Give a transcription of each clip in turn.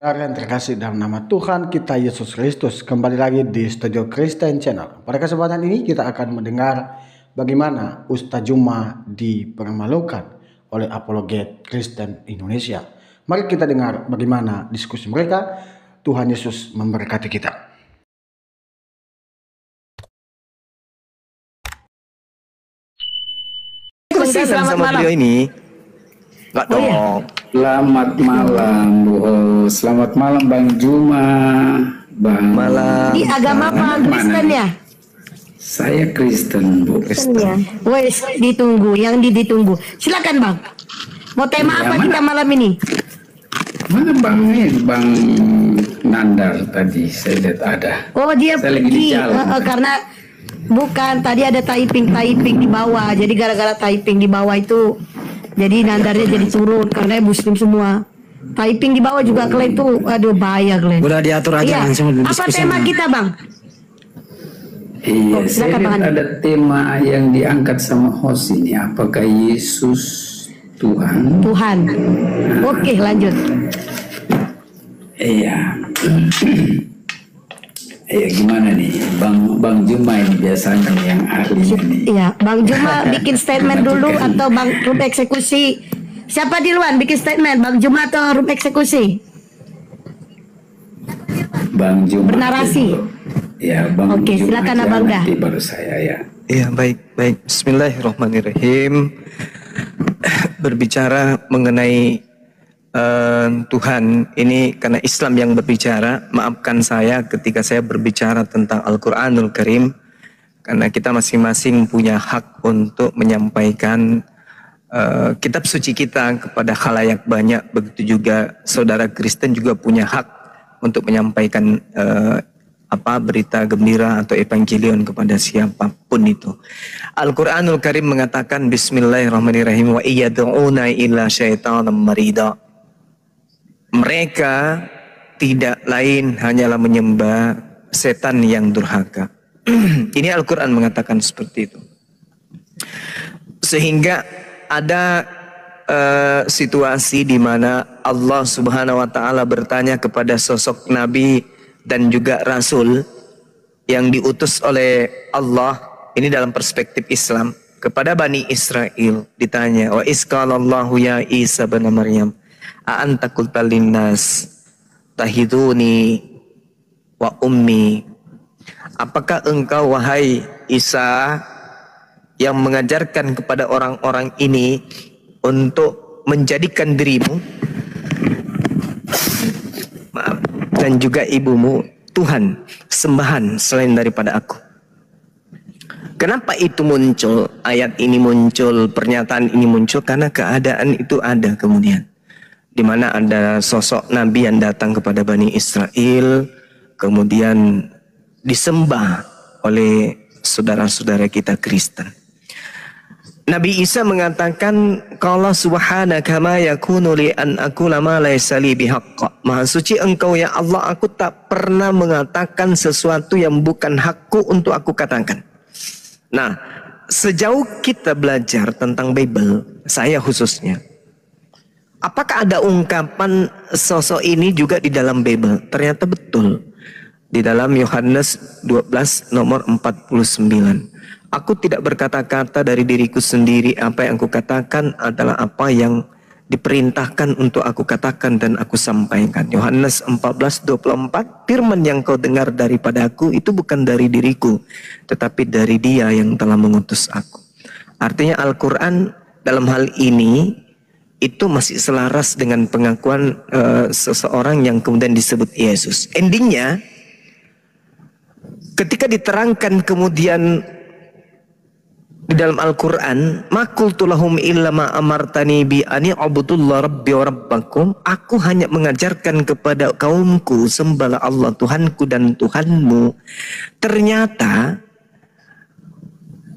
Yang terkasih dalam nama Tuhan kita Yesus Kristus, kembali lagi di Studio Kristen Channel. Pada kesempatan ini kita akan mendengar bagaimana Ustaz Juma dipermalukan oleh apologet Kristen Indonesia. Mari kita dengar bagaimana diskusi mereka. Tuhan Yesus memberkati kita. Selamat malam. Beliau ini nggak dong. Ya. Selamat malam Bu Host. Selamat malam Bang Juma. Bang malam. Di agama apa? Kristen ya? Saya Kristen Bu. Kristen ya. Wes ditunggu, yang ditunggu. Silakan Bang. Mau tema apa kita malam ini? Mana Bang ini? Bang Nandar tadi saya lihat ada. Oh dia pergi karena bukan tadi ada typing di bawah. Jadi gara-gara typing di bawah itu jadi nandarnya jadi turun karena muslim semua. Typing di bawah juga Glenn tuh aduh bahaya Glenn. Udah diatur aja langsung. Apa tema kita Bang? Iya, saya lihat ada tema yang diangkat sama host ini. Apakah Yesus Tuhan? Tuhan. Oke, lanjut. Iya. Gimana nih Bang Juma ini biasanya yang ahli ini. Iya, Bang Juma bikin statement dulu atau Bang Rum eksekusi. Siapa duluan bikin statement, Bang Juma atau Rum eksekusi? Bang Juma. Bernarasi. Ya, Bang. Oke, Juma silakan Abang dah. Baru saya ya. Iya, baik. Bismillahirrahmanirrahim. Berbicara mengenai Tuhan ini karena Islam yang berbicara. Maafkan saya ketika saya berbicara tentang Al-Quranul Karim, karena kita masing-masing punya hak untuk menyampaikan kitab suci kita kepada khalayak banyak. Begitu juga saudara Kristen juga punya hak untuk menyampaikan berita gembira atau evangelion kepada siapapun itu. Al-Quranul Karim mengatakan Bismillahirrahmanirrahim, wa iyad'una illa syaitanam marida. Mereka tidak lain hanyalah menyembah setan yang durhaka. Ini Al-Quran mengatakan seperti itu. Sehingga ada situasi di mana Allah Subhanahu wa Ta'ala bertanya kepada sosok Nabi dan juga Rasul yang diutus oleh Allah. Ini dalam perspektif Islam kepada Bani Israel ditanya, wa isqalallahu ya Isa bin Maryam a'anta qulta linnas tahiduni wa ummi. Apakah engkau wahai Isa yang mengajarkan kepada orang-orang ini untuk menjadikan dirimu dan juga ibumu Tuhan, sembahan selain daripada aku? Kenapa itu muncul? Ayat ini muncul, pernyataan ini muncul karena keadaan itu ada kemudian, di mana ada sosok Nabi yang datang kepada Bani Israel, kemudian disembah oleh saudara-saudara kita Kristen. Nabi Isa mengatakan, qala subhanaka ma yakunu li an aqula ma laysa li bihaqq. Maha suci engkau ya Allah, aku tak pernah mengatakan sesuatu yang bukan hakku untuk aku katakan. Nah, sejauh kita belajar tentang Bible, saya khususnya, apakah ada ungkapan sosok ini juga di dalam Bible? Ternyata betul. Di dalam Yohanes 12 nomor 49. Aku tidak berkata-kata dari diriku sendiri, apa yang aku katakan adalah apa yang diperintahkan untuk aku katakan dan aku sampaikan. Yohanes 14:24, firman yang kau dengar daripada aku itu bukan dari diriku, tetapi dari Dia yang telah mengutus aku. Artinya Al-Quran dalam hal ini itu masih selaras dengan pengakuan seseorang yang kemudian disebut Yesus. Endingnya, ketika diterangkan kemudian di dalam Al-Quran, ma qultu lahum illa ma amartani bi ani abudullah rabbi wa rabbakum. Aku hanya mengajarkan kepada kaumku, sembahlah Allah Tuhanku dan Tuhanmu. Ternyata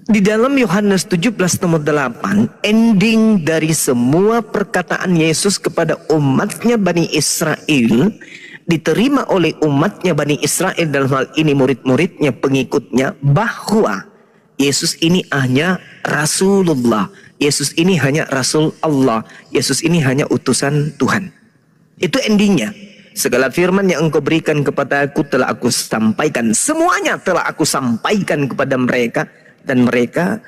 di dalam Yohanes 17 nomor 8, ending dari semua perkataan Yesus kepada umatnya Bani Israel diterima oleh umatnya Bani Israel, dalam hal ini murid-muridnya, pengikutnya, bahwa Yesus ini hanya Rasulullah, Yesus ini hanya Rasul Allah, Yesus ini hanya utusan Tuhan. Itu endingnya. segala firman yang engkau berikan kepada aku telah aku sampaikan. Semuanya telah aku sampaikan kepada mereka, dan mereka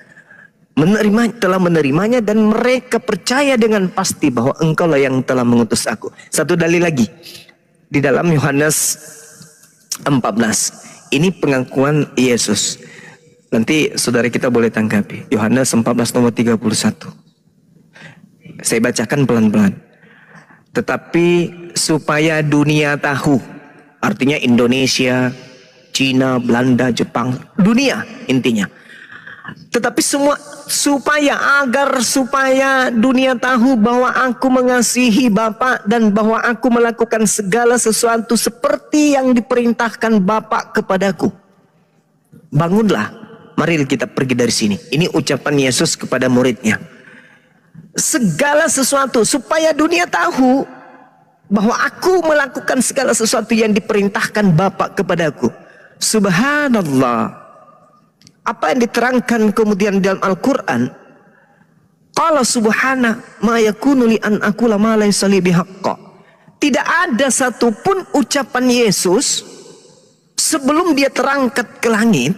telah menerimanya, dan mereka percaya dengan pasti bahwa engkaulah yang telah mengutus aku. Satu dalil lagi di dalam Yohanes 14. Ini pengakuan Yesus. Nanti saudara kita boleh tanggapi. Yohanes 14 nomor 31. Saya bacakan pelan-pelan. Tetapi supaya dunia tahu, artinya Indonesia, Cina, Belanda, Jepang, dunia intinya. Tetapi supaya dunia tahu bahwa aku mengasihi Bapa dan bahwa aku melakukan segala sesuatu seperti yang diperintahkan Bapa kepadaku. Bangunlah, mari kita pergi dari sini. Ini ucapan Yesus kepada muridnya. Segala sesuatu supaya dunia tahu bahwa aku melakukan segala sesuatu yang diperintahkan Bapa kepadaku. Subhanallah. Apa yang diterangkan kemudian dalam Al-Quran? Qala subhana ma yakunu li an aqula ma laysa li bihaqqa. Tidak ada satupun ucapan Yesus sebelum dia terangkat ke langit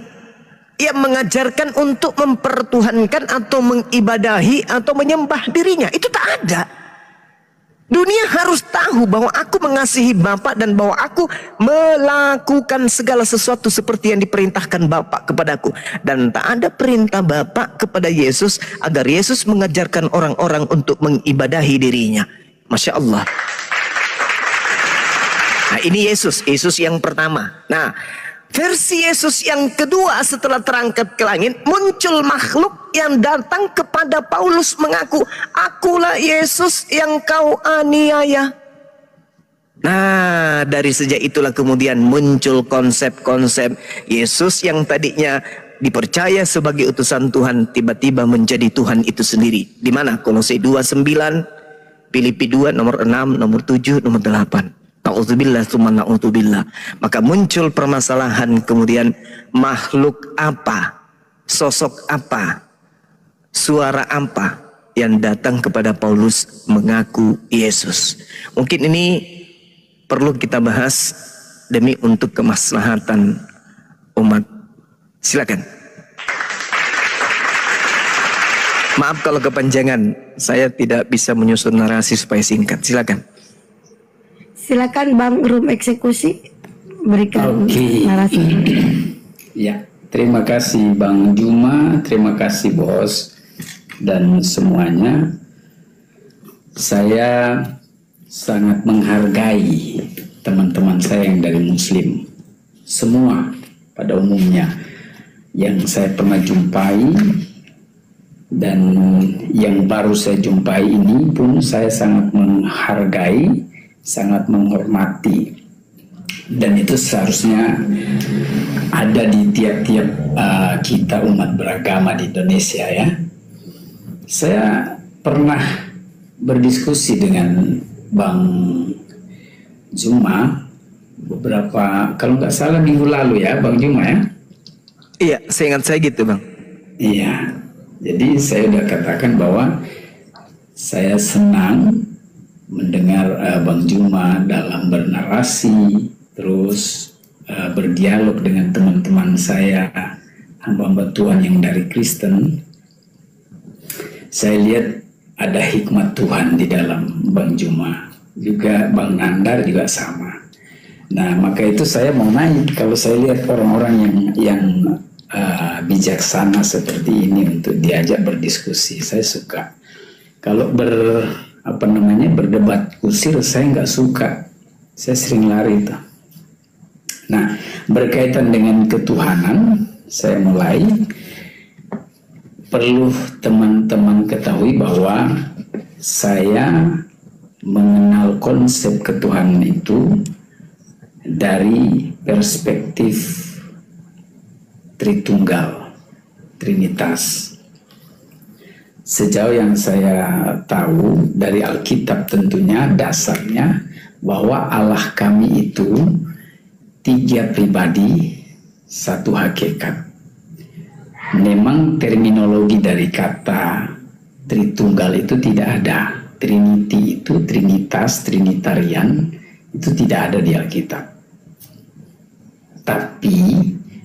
yang mengajarkan untuk mempertuhankan atau mengibadahi atau menyembah dirinya. Itu tak ada. Dunia harus tahu bahwa aku mengasihi Bapa dan bahwa aku melakukan segala sesuatu seperti yang diperintahkan Bapa kepadaku. Dan tak ada perintah Bapa kepada Yesus agar Yesus mengajarkan orang-orang untuk mengibadahi dirinya. Masya Allah. Nah, ini Yesus yang pertama. Nah, versi Yesus yang kedua setelah terangkat ke langit, muncul makhluk yang datang kepada Paulus mengaku, akulah Yesus yang kau aniaya. Nah, dari sejak itulah kemudian muncul konsep-konsep Yesus yang tadinya dipercaya sebagai utusan Tuhan, tiba-tiba menjadi Tuhan itu sendiri. Di mana? Kolose 2:9, Filipi 2 nomor 6, nomor 7, nomor 8. Na'udzubillah tsumma na'udzubillah. Maka muncul permasalahan kemudian, makhluk apa, sosok apa, suara apa yang datang kepada Paulus mengaku Yesus. Mungkin ini perlu kita bahas demi untuk kemaslahatan umat. Silakan. Maaf kalau kepanjangan, saya tidak bisa menyusun narasi supaya singkat. Silakan. Silakan Bang Rum Eksekusi berikan narasi. Ya, terima kasih Bang Juma, terima kasih Bos dan semuanya. Saya sangat menghargai teman-teman saya yang dari Muslim, semua pada umumnya yang saya pernah jumpai dan yang baru saya jumpai ini pun saya sangat menghargai, sangat menghormati, dan itu seharusnya ada di tiap-tiap kita umat beragama di Indonesia ya. Saya pernah berdiskusi dengan Bang Juma beberapa, kalau nggak salah minggu lalu ya Bang Juma ya. Iya, saya ingat saya gitu Bang. Iya, jadi saya udah katakan bahwa saya senang mendengar Bang Juma dalam bernarasi, terus berdialog dengan teman-teman saya, hamba-hamba Tuhan yang dari Kristen. Saya lihat ada hikmat Tuhan di dalam Bang Juma, juga Bang Nandar juga sama. Nah, maka itu saya mau naik, kalau saya lihat orang-orang yang bijaksana seperti ini untuk diajak berdiskusi, saya suka. Kalau berdebat kusir saya nggak suka, saya sering lari itu. Nah, berkaitan dengan ketuhanan, saya mulai perlu teman-teman ketahui bahwa saya mengenal konsep ketuhanan itu dari perspektif Tritunggal, Trinitas. Sejauh yang saya tahu dari Alkitab tentunya dasarnya bahwa Allah kami itu 3 pribadi, 1 hakikat. Memang terminologi dari kata Tritunggal itu tidak ada. Trinity itu Trinitas, Trinitarian, Itu tidak ada di Alkitab. Tapi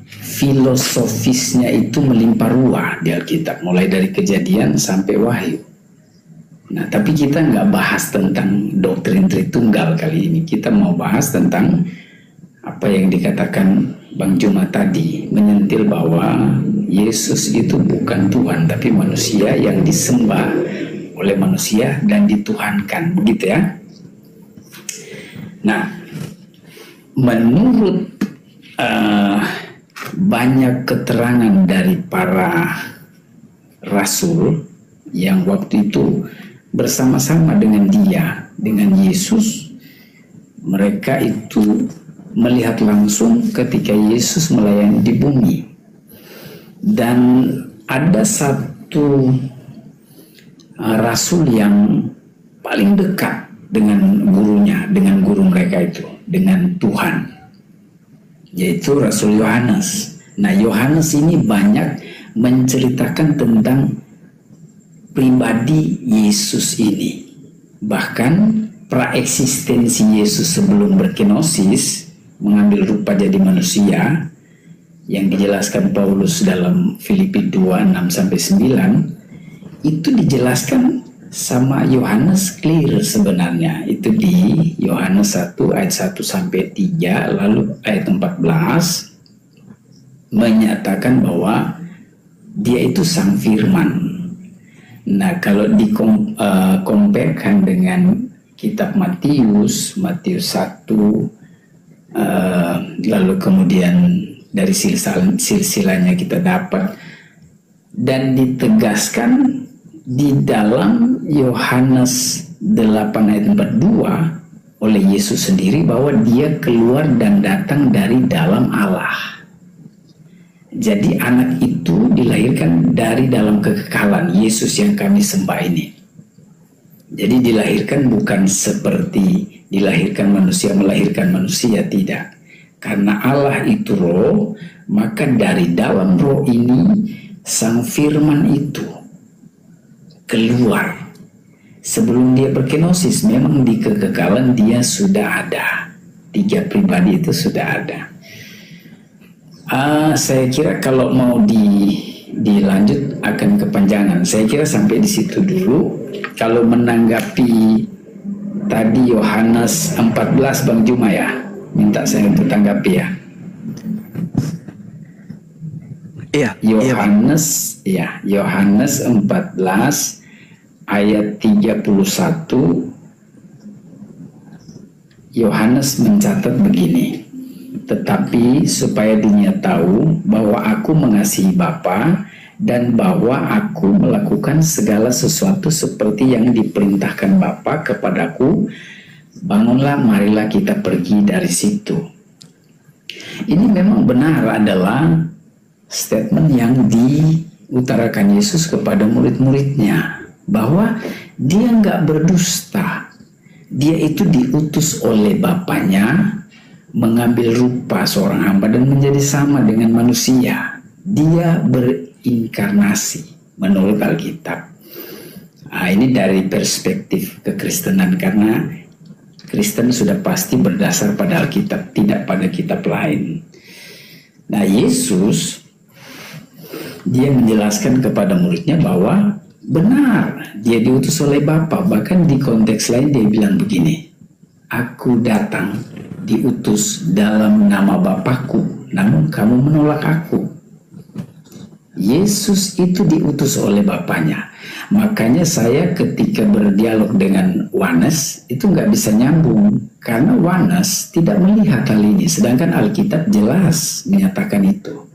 filosofisnya itu melimpah ruah di Alkitab, mulai dari Kejadian sampai Wahyu. Nah, tapi kita nggak bahas tentang doktrin Tritunggal kali ini. Kita mau bahas tentang apa yang dikatakan Bang Juma tadi, menyentil bahwa Yesus itu bukan Tuhan, tapi manusia yang disembah oleh manusia dan dituhankan, begitu ya. Nah, menurut banyak keterangan dari para rasul yang waktu itu bersama-sama dengan dia, dengan Yesus, mereka itu melihat langsung ketika Yesus melayani di bumi. Dan ada satu rasul yang paling dekat dengan gurunya, dengan guru mereka itu, dengan Tuhan, yaitu Rasul Yohanes. Nah, Yohanes ini banyak menceritakan tentang pribadi Yesus ini. Bahkan praeksistensi Yesus sebelum berkenosis, mengambil rupa jadi manusia, yang dijelaskan Paulus dalam Filipi 2:6-9, itu dijelaskan sama Yohanes clear sebenarnya. Itu di Yohanes 1 ayat 1-3, lalu ayat 14 menyatakan bahwa dia itu sang firman. Nah, kalau dikomparekan dengan kitab Matius 1, lalu kemudian dari silsilahnya kita dapat, dan ditegaskan di dalam Yohanes 8 ayat 42 oleh Yesus sendiri bahwa dia keluar dan datang dari dalam Allah. Jadi anak itu dilahirkan dari dalam kekekalan, Yesus yang kami sembah ini. Jadi dilahirkan bukan seperti dilahirkan manusia melahirkan manusia, tidak. Karena Allah itu roh, maka dari dalam roh ini sang firman itu keluar. Sebelum dia berkenosis, memang di kekekalan dia sudah ada. 3 pribadi itu sudah ada. Saya kira kalau mau dilanjut akan kepanjangan. Saya kira sampai di situ dulu. Kalau menanggapi tadi Yohanes 14, Bang Juma ya, minta saya untuk tanggapi ya. Iya. Yohanes 14 ayat 31. Yohanes mencatat begini. Tetapi supaya dunia tahu bahwa aku mengasihi Bapa dan bahwa aku melakukan segala sesuatu seperti yang diperintahkan Bapa kepadaku, bangunlah, marilah kita pergi dari situ. Ini memang benar adalah statement yang diutarakan Yesus kepada murid-muridnya, bahwa dia nggak berdusta. Dia itu diutus oleh Bapaknya, mengambil rupa seorang hamba dan menjadi sama dengan manusia. Dia berinkarnasi menurut Alkitab. Ini dari perspektif kekristenan, karena Kristen sudah pasti berdasar pada Alkitab, tidak pada kitab lain. Nah, Yesus dia menjelaskan kepada muridnya bahwa benar dia diutus oleh Bapa. Bahkan di konteks lain dia bilang begini, aku datang diutus dalam nama Bapakku, namun kamu menolak aku. Yesus itu diutus oleh Bapaknya. Makanya saya ketika berdialog dengan Wanes itu nggak bisa nyambung, karena Wanes tidak melihat hal ini, sedangkan Alkitab jelas menyatakan itu,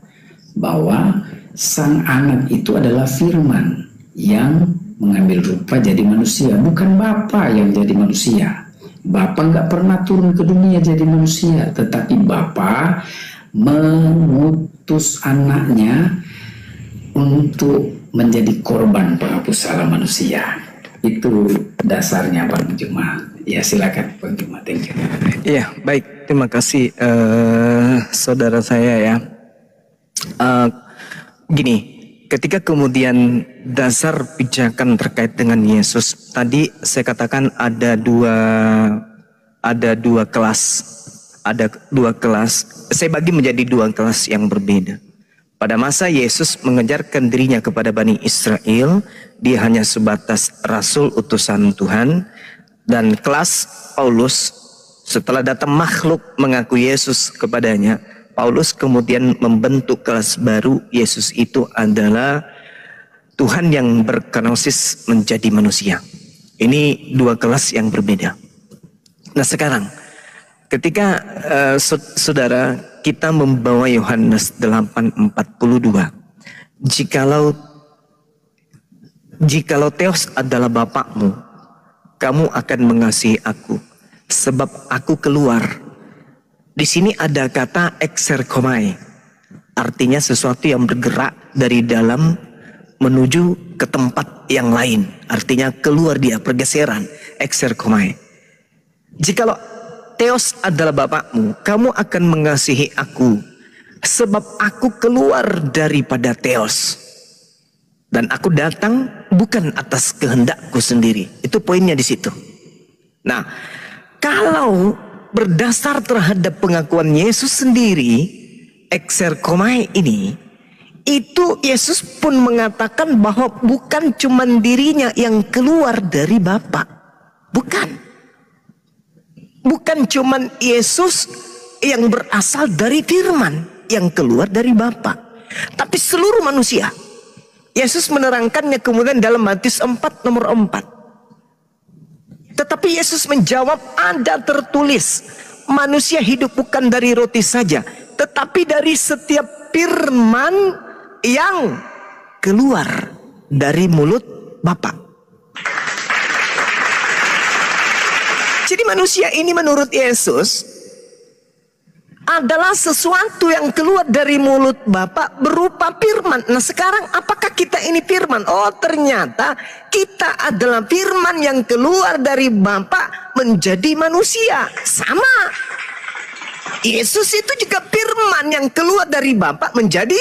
bahwa sang anak itu adalah firman yang mengambil rupa jadi manusia, bukan Bapa yang jadi manusia. Bapa nggak pernah turun ke dunia jadi manusia, tetapi Bapa mengutus anaknya untuk menjadi korban penghapus salah manusia. Itu dasarnya, Bang Juma. Ya, silakan Bang Juma. Thank you. Iya, baik. Terima kasih saudara saya ya. Gini, ketika kemudian dasar pijakan terkait dengan Yesus, tadi saya katakan ada dua ada dua kelas. Ada dua kelas. Saya bagi menjadi dua kelas yang berbeda. Pada masa Yesus mengajarkan dirinya kepada Bani Israel, dia hanya sebatas rasul utusan Tuhan. Dan kelas Paulus, setelah datang makhluk mengaku Yesus kepadanya, Paulus kemudian membentuk kelas baru. Yesus itu adalah Tuhan yang berkenosis menjadi manusia. Ini dua kelas yang berbeda. Nah sekarang, ketika saudara kita membawa Yohanes 8:42, jikalau Theos adalah bapakmu, kamu akan mengasihi aku, sebab aku keluar. Di sini ada kata exerkomai, artinya sesuatu yang bergerak dari dalam menuju ke tempat yang lain, artinya keluar dia, pergeseran, exerkomai. Jikalau Theos adalah bapakmu, kamu akan mengasihi aku, sebab aku keluar daripada Theos. Dan aku datang bukan atas kehendakku sendiri. Itu poinnya di situ. Nah, kalau berdasar terhadap pengakuan Yesus sendiri, exerkomai ini, itu Yesus pun mengatakan bahwa bukan cuma dirinya yang keluar dari Bapa. Bukan cuma Yesus yang berasal dari firman yang keluar dari Bapa, tapi seluruh manusia. Yesus menerangkannya kemudian dalam Matius 4 nomor 4. Tetapi Yesus menjawab, ada tertulis, manusia hidup bukan dari roti saja, tetapi dari setiap firman yang keluar dari mulut Bapa. Jadi manusia ini menurut Yesus adalah sesuatu yang keluar dari mulut Bapa berupa firman. Nah sekarang apakah kita ini firman? Oh ternyata kita adalah firman yang keluar dari Bapa menjadi manusia. Sama. Yesus itu juga firman yang keluar dari Bapa menjadi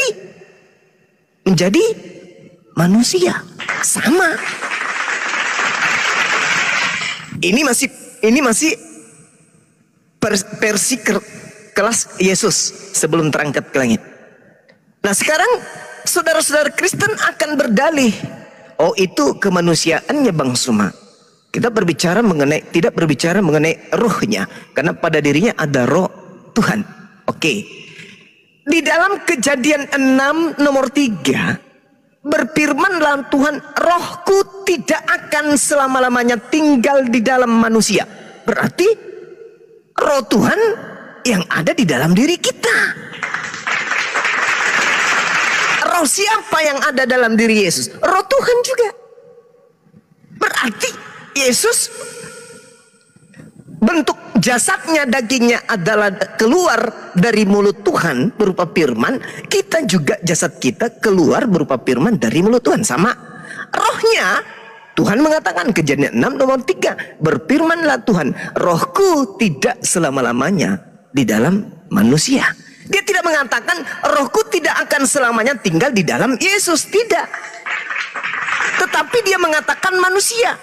manusia. Sama. Ini masih versi kelas Yesus sebelum terangkat ke langit. Nah sekarang saudara-saudara Kristen akan berdalih, oh itu kemanusiaannya Bang Suma. Kita tidak berbicara mengenai rohnya, karena pada dirinya ada roh Tuhan. Oke. Di dalam Kejadian 6 nomor 3, berfirmanlah Tuhan, rohku tidak akan selama-lamanya tinggal di dalam manusia. Berarti roh Tuhan yang ada di dalam diri kita. Roh siapa yang ada dalam diri Yesus? Roh Tuhan juga. Berarti Yesus bentuk jasadnya, dagingnya adalah keluar dari mulut Tuhan berupa firman. Kita juga jasad kita keluar berupa firman dari mulut Tuhan. Sama rohnya. Tuhan mengatakan Kejadian 6 nomor 3, berfirmanlah Tuhan, rohku tidak selama-lamanya di dalam manusia. Dia tidak mengatakan rohku tidak akan selamanya tinggal di dalam Yesus, tidak. Tetapi dia mengatakan manusia.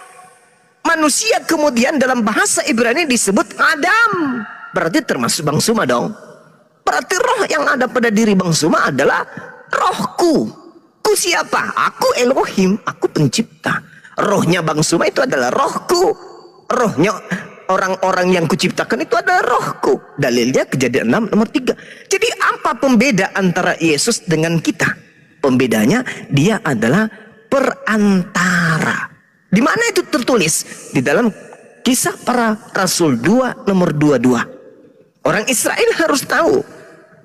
Manusia kemudian dalam bahasa Ibrani disebut Adam. Berarti termasuk Bang Suma dong. Berarti roh yang ada pada diri Bang Suma adalah rohku. Ku siapa? Aku Elohim, aku pencipta. Rohnya Bang Suma itu adalah rohku. Rohnya orang-orang yang kuciptakan itu adalah rohku. Dalilnya Kejadian 6 nomor 3. Jadi apa pembeda antara Yesus dengan kita? Pembedanya dia adalah perantara. Di mana itu tertulis? Di dalam Kisah Para Rasul 2 nomor 22. Orang Israel harus tahu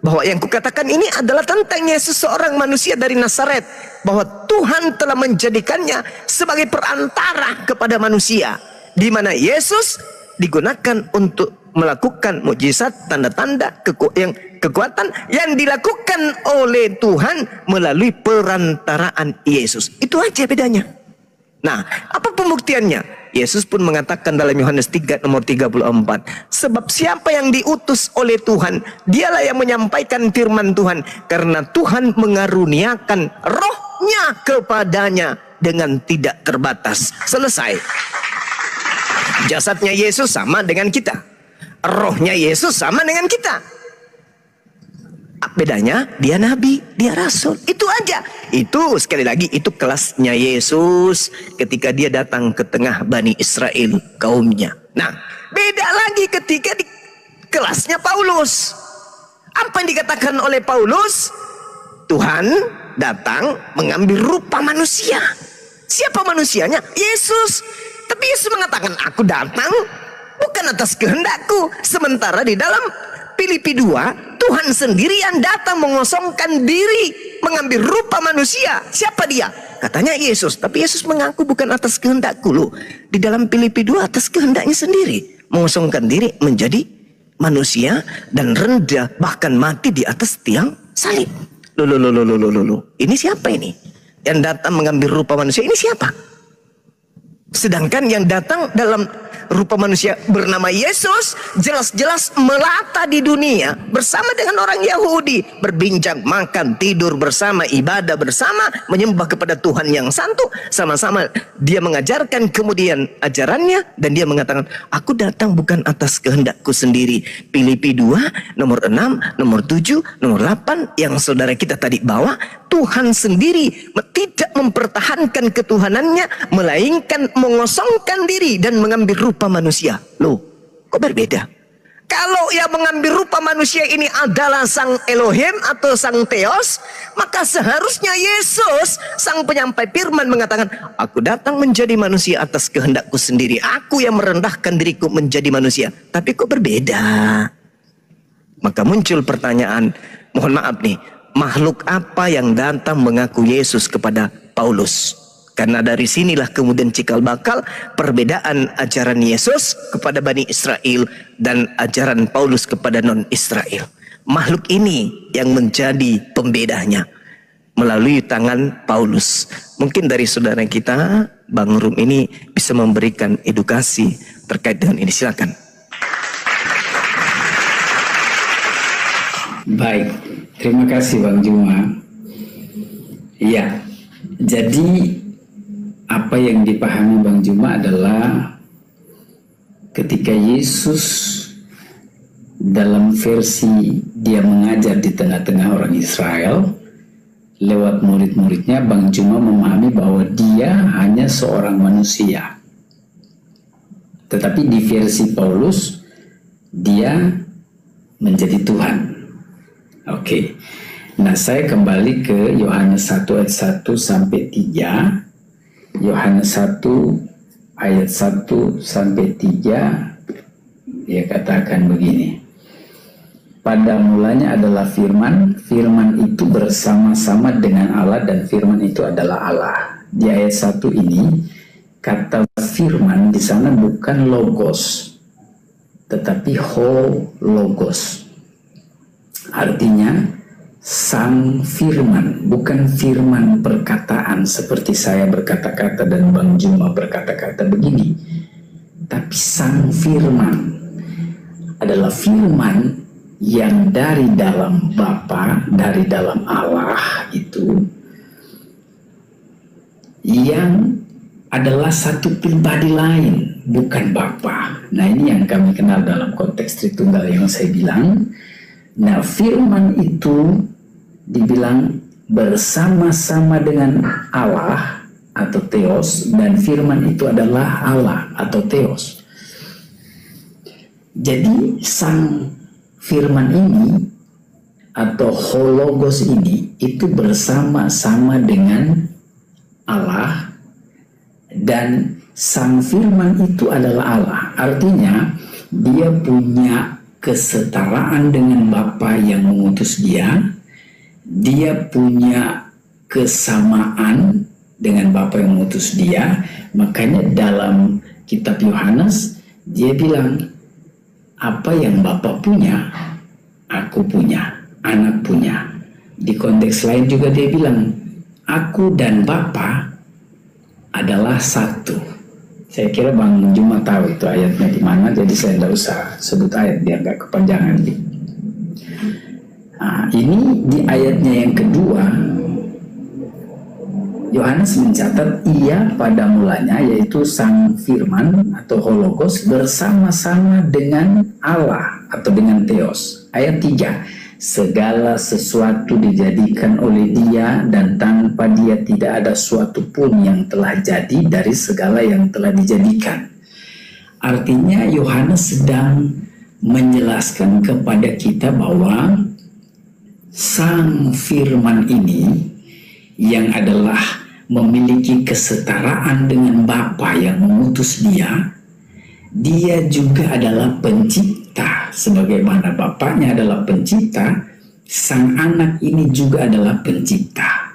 bahwa yang kukatakan ini adalah tentang Yesus, seorang manusia dari Nazaret, bahwa Tuhan telah menjadikannya sebagai perantara kepada manusia, di mana Yesus digunakan untuk melakukan mukjizat, tanda-tanda, kekuatan yang dilakukan oleh Tuhan melalui perantaraan Yesus. Itu aja bedanya. Nah, apa pembuktiannya? Yesus pun mengatakan dalam Yohanes 3 nomor 34, sebab siapa yang diutus oleh Tuhan, dialah yang menyampaikan firman Tuhan, karena Tuhan mengaruniakan rohnya kepadanya dengan tidak terbatas. Selesai. Jasadnya Yesus sama dengan kita. Rohnya Yesus sama dengan kita. Bedanya dia nabi, dia rasul. Itu aja. Itu sekali lagi itu kelasnya Yesus ketika dia datang ke tengah Bani Israel, kaumnya. Nah, beda lagi ketika di kelasnya Paulus. Apa yang dikatakan oleh Paulus? Tuhan datang mengambil rupa manusia. Siapa manusianya? Yesus. Tapi Yesus mengatakan, aku datang bukan atas kehendakku. Sementara di dalam Filipi 2, Tuhan sendiri yang datang mengosongkan diri, mengambil rupa manusia. Siapa dia? Katanya Yesus. Tapi Yesus mengaku bukan atas kehendakku loh. Di dalam Filipi 2 atas kehendaknya sendiri. Mengosongkan diri menjadi manusia dan rendah, bahkan mati di atas tiang salib. Loh. Ini siapa ini? Yang datang mengambil rupa manusia ini siapa? Sedangkan yang datang dalam rupa manusia bernama Yesus jelas-jelas melata di dunia bersama dengan orang Yahudi, berbincang, makan, tidur bersama, ibadah bersama, menyembah kepada Tuhan yang satu, sama-sama dia mengajarkan kemudian ajarannya, dan dia mengatakan, aku datang bukan atas kehendakku sendiri. Filipi 2 nomor 6, nomor 7, nomor 8 yang saudara kita tadi bawa. Tuhan sendiri tidak mempertahankan ketuhanannya, melainkan mengosongkan diri dan mengambil rupa manusia. Loh, kok berbeda? Kalau yang mengambil rupa manusia ini adalah sang Elohim atau sang Theos, maka seharusnya Yesus, sang penyampai firman, mengatakan, aku datang menjadi manusia atas kehendakku sendiri. Aku yang merendahkan diriku menjadi manusia. Tapi kok berbeda? Maka muncul pertanyaan, mohon maaf nih, makhluk apa yang datang mengaku Yesus kepada Paulus? Karena dari sinilah kemudian cikal bakal perbedaan ajaran Yesus kepada Bani Israel dan ajaran Paulus kepada non-Israel. Makhluk ini yang menjadi pembedanya melalui tangan Paulus. Mungkin dari saudara kita, Bang Rum ini bisa memberikan edukasi terkait dengan ini. Silakan. Baik, terima kasih Bang Juma. Iya, jadi apa yang dipahami Bang Juma adalah ketika Yesus dalam versi dia mengajar di tengah-tengah orang Israel lewat murid-muridnya, Bang Juma memahami bahwa dia hanya seorang manusia. Tetapi di versi Paulus dia menjadi Tuhan. Oke. Nah, saya kembali ke Yohanes 1 ayat 1 sampai 3. Yohanes 1 ayat 1 sampai 3, dia katakan begini. Pada mulanya adalah firman, firman itu bersama-sama dengan Allah dan firman itu adalah Allah. Di ayat 1 ini, kata firman di sana bukan logos, tetapi hologos. Artinya sang firman, bukan firman perkataan seperti saya berkata-kata dan Bang Juma berkata-kata begini, tapi sang firman adalah firman yang dari dalam Bapa, dari dalam Allah itu, yang adalah satu pribadi lain, bukan Bapa. Nah, ini yang kami kenal dalam konteks Tritunggal yang saya bilang. Nah, firman itu dibilang bersama-sama dengan Allah atau Theos, dan firman itu adalah Allah atau Theos. Jadi sang firman ini atau hologos ini itu bersama-sama dengan Allah, dan sang firman itu adalah Allah. Artinya dia punya kesetaraan dengan Bapa yang mengutus dia. Dia punya kesamaan dengan Bapa yang mengutus dia. Makanya dalam kitab Yohanes dia bilang, apa yang Bapa punya, aku punya, anak punya. Di konteks lain juga dia bilang, aku dan Bapa adalah satu. Saya kira Bang Juma tahu itu ayatnya di mana, jadi saya tidak usah sebut ayat biar nggak kepanjangan. Nah, ini di ayatnya yang kedua, Yohanes mencatat ia pada mulanya, yaitu Sang Firman atau Hologos, bersama-sama dengan Allah atau dengan Theos. Ayat 3, segala sesuatu dijadikan oleh Dia, dan tanpa Dia tidak ada suatu pun yang telah jadi dari segala yang telah dijadikan. Artinya Yohanes sedang menjelaskan kepada kita bahwa Sang Firman ini yang adalah memiliki kesetaraan dengan Bapa yang mengutus dia juga adalah pencipta. Sebagaimana Bapaknya adalah pencipta, Sang Anak ini juga adalah pencipta.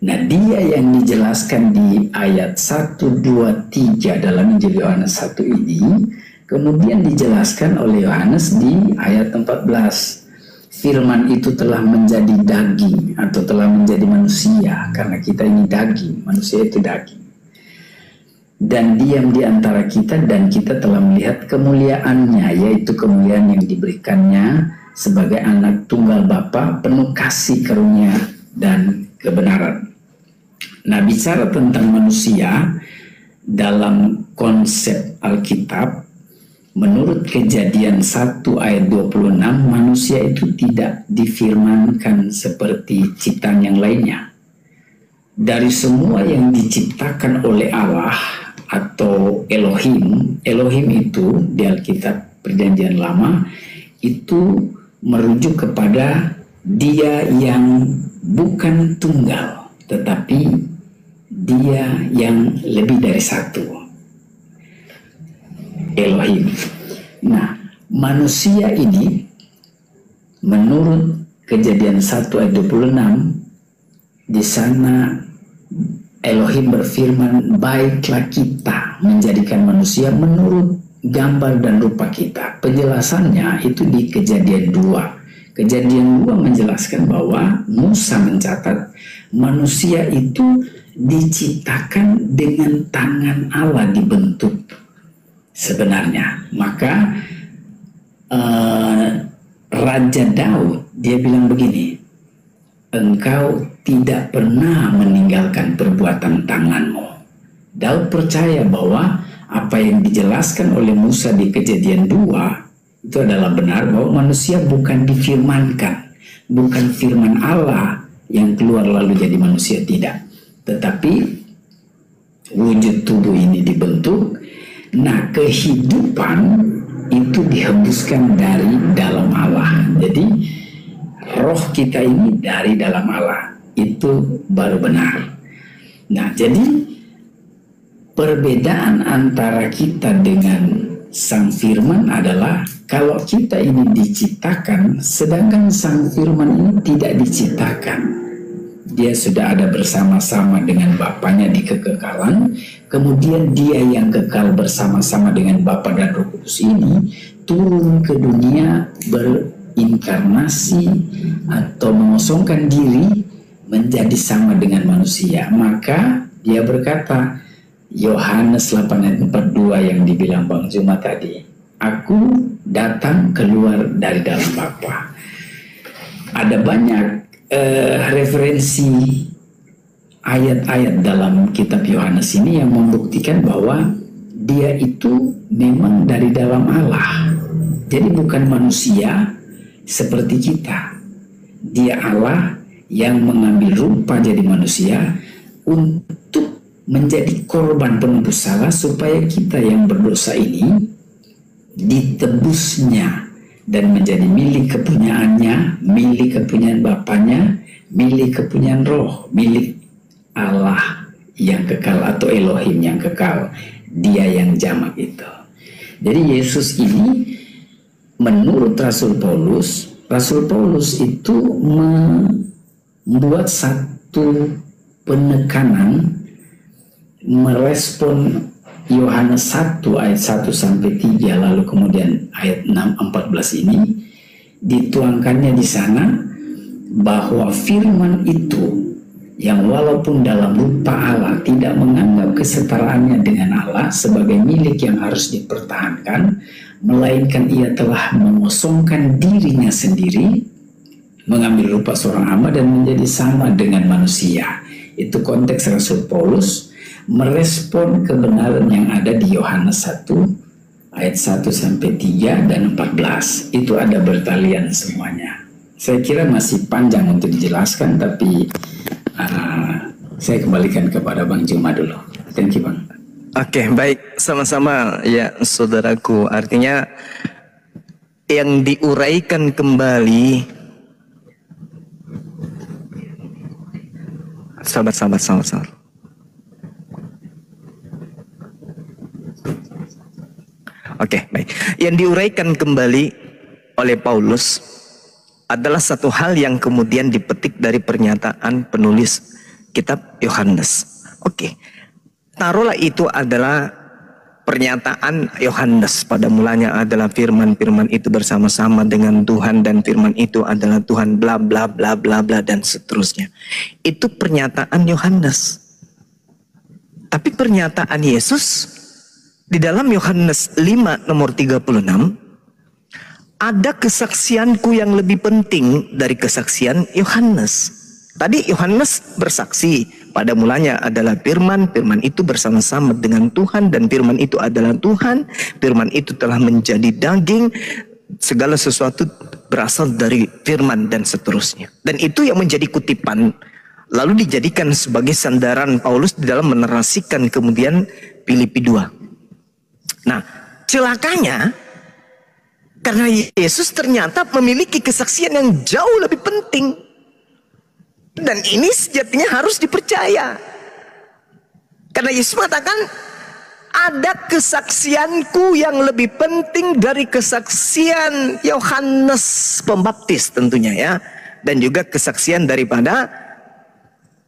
Nah, dia yang dijelaskan di ayat 1, 2, 3 dalam Injil Yohanes 1 ini, kemudian dijelaskan oleh Yohanes di ayat 14. Firman itu telah menjadi daging atau telah menjadi manusia, karena kita ini daging, manusia itu daging. Dan diam di antara kita, dan kita telah melihat kemuliaannya, yaitu kemuliaan yang diberikannya sebagai anak tunggal Bapa, penuh kasih karunia dan kebenaran. Nah, bicara tentang manusia dalam konsep Alkitab, menurut Kejadian 1 ayat 26, manusia itu tidak difirmankan seperti ciptaan yang lainnya. Dari semua yang diciptakan oleh Allah atau Elohim, Elohim itu di Alkitab Perjanjian Lama itu merujuk kepada Dia yang bukan tunggal, tetapi Dia yang lebih dari satu, Elohim. Nah, manusia ini menurut Kejadian 1 ayat 26, di sana Elohim berfirman, baiklah kita menjadikan manusia menurut gambar dan rupa kita. Penjelasannya itu di Kejadian 2. Kejadian 2 menjelaskan bahwa Musa mencatat manusia itu diciptakan dengan tangan Allah dibentuk sebenarnya. Maka Raja Daud dia bilang begini, engkau tidak pernah meninggalkan perbuatan tanganmu. Daud percaya bahwa apa yang dijelaskan oleh Musa di Kejadian 2 itu adalah benar, bahwa manusia bukan difirmankan, bukan firman Allah yang keluar lalu jadi manusia, tidak, tetapi wujud tubuh ini dibentuk. Nah, kehidupan itu dihembuskan dari dalam Allah. Jadi roh kita ini dari dalam Allah, itu baru benar. Nah, jadi perbedaan antara kita dengan Sang Firman adalah kalau kita ini diciptakan, sedangkan Sang Firman ini tidak diciptakan. Dia sudah ada bersama-sama dengan Bapanya di kekekalan, kemudian dia yang kekal bersama-sama dengan Bapa dan Roh Kudus ini turun ke dunia berinkarnasi atau mengosongkan diri menjadi sama dengan manusia. Maka dia berkata, Yohanes 8 ayat 42 yang dibilang Bang Juma tadi, aku datang keluar dari dalam Bapa. Ada banyak referensi ayat-ayat dalam kitab Yohanes ini yang membuktikan bahwa dia itu memang dari dalam Allah. Jadi bukan manusia seperti kita. Dia Allah yang mengambil rupa jadi manusia untuk menjadi korban penebus salah, supaya kita yang berdosa ini ditebusnya dan menjadi milik kepunyaannya, milik kepunyaan Bapanya, milik kepunyaan Roh, milik Allah yang kekal atau Elohim yang kekal, dia yang jamak itu. Jadi Yesus ini menurut Rasul Paulus itu membuat satu penekanan merespon Yohanes 1 ayat 1 sampai 3, lalu kemudian ayat 6-14 ini dituangkannya di sana bahwa firman itu yang walaupun dalam rupa Allah tidak menganggap kesetaraannya dengan Allah sebagai milik yang harus dipertahankan, melainkan ia telah mengosongkan dirinya sendiri, mengambil rupa seorang hamba dan menjadi sama dengan manusia. Itu konteks Rasul Paulus merespon kebenaran yang ada di Yohanes 1 ayat 1 sampai 3 dan 14. Itu ada bertalian semuanya. Saya kira masih panjang untuk dijelaskan, tapi saya kembalikan kepada Bang Juma dulu. Thank you, Bang. Oke, baik, sama-sama ya saudaraku. Artinya yang diuraikan kembali, sabar. Oke, baik. Yang diuraikan kembali oleh Paulus adalah satu hal yang kemudian dipetik dari pernyataan penulis kitab Yohanes. Oke. Taruhlah itu adalah pernyataan Yohanes. Pada mulanya adalah firman, firman itu bersama-sama dengan Tuhan dan firman itu adalah Tuhan, bla bla bla bla bla dan seterusnya. Itu pernyataan Yohanes. Tapi pernyataan Yesus di dalam Yohanes 5 nomor 36, ada kesaksianku yang lebih penting dari kesaksian Yohanes. Tadi Yohanes bersaksi, pada mulanya adalah firman, firman itu bersama-sama dengan Tuhan dan firman itu adalah Tuhan, firman itu telah menjadi daging, segala sesuatu berasal dari firman dan seterusnya. Dan itu yang menjadi kutipan, lalu dijadikan sebagai sandaran Paulus di dalam menarasikan kemudian Filipi 2. Nah, celakanya karena Yesus ternyata memiliki kesaksian yang jauh lebih penting. Dan ini sejatinya harus dipercaya. Karena Yesus mengatakan, ada kesaksianku yang lebih penting dari kesaksian Yohanes Pembaptis tentunya ya. Dan juga kesaksian daripada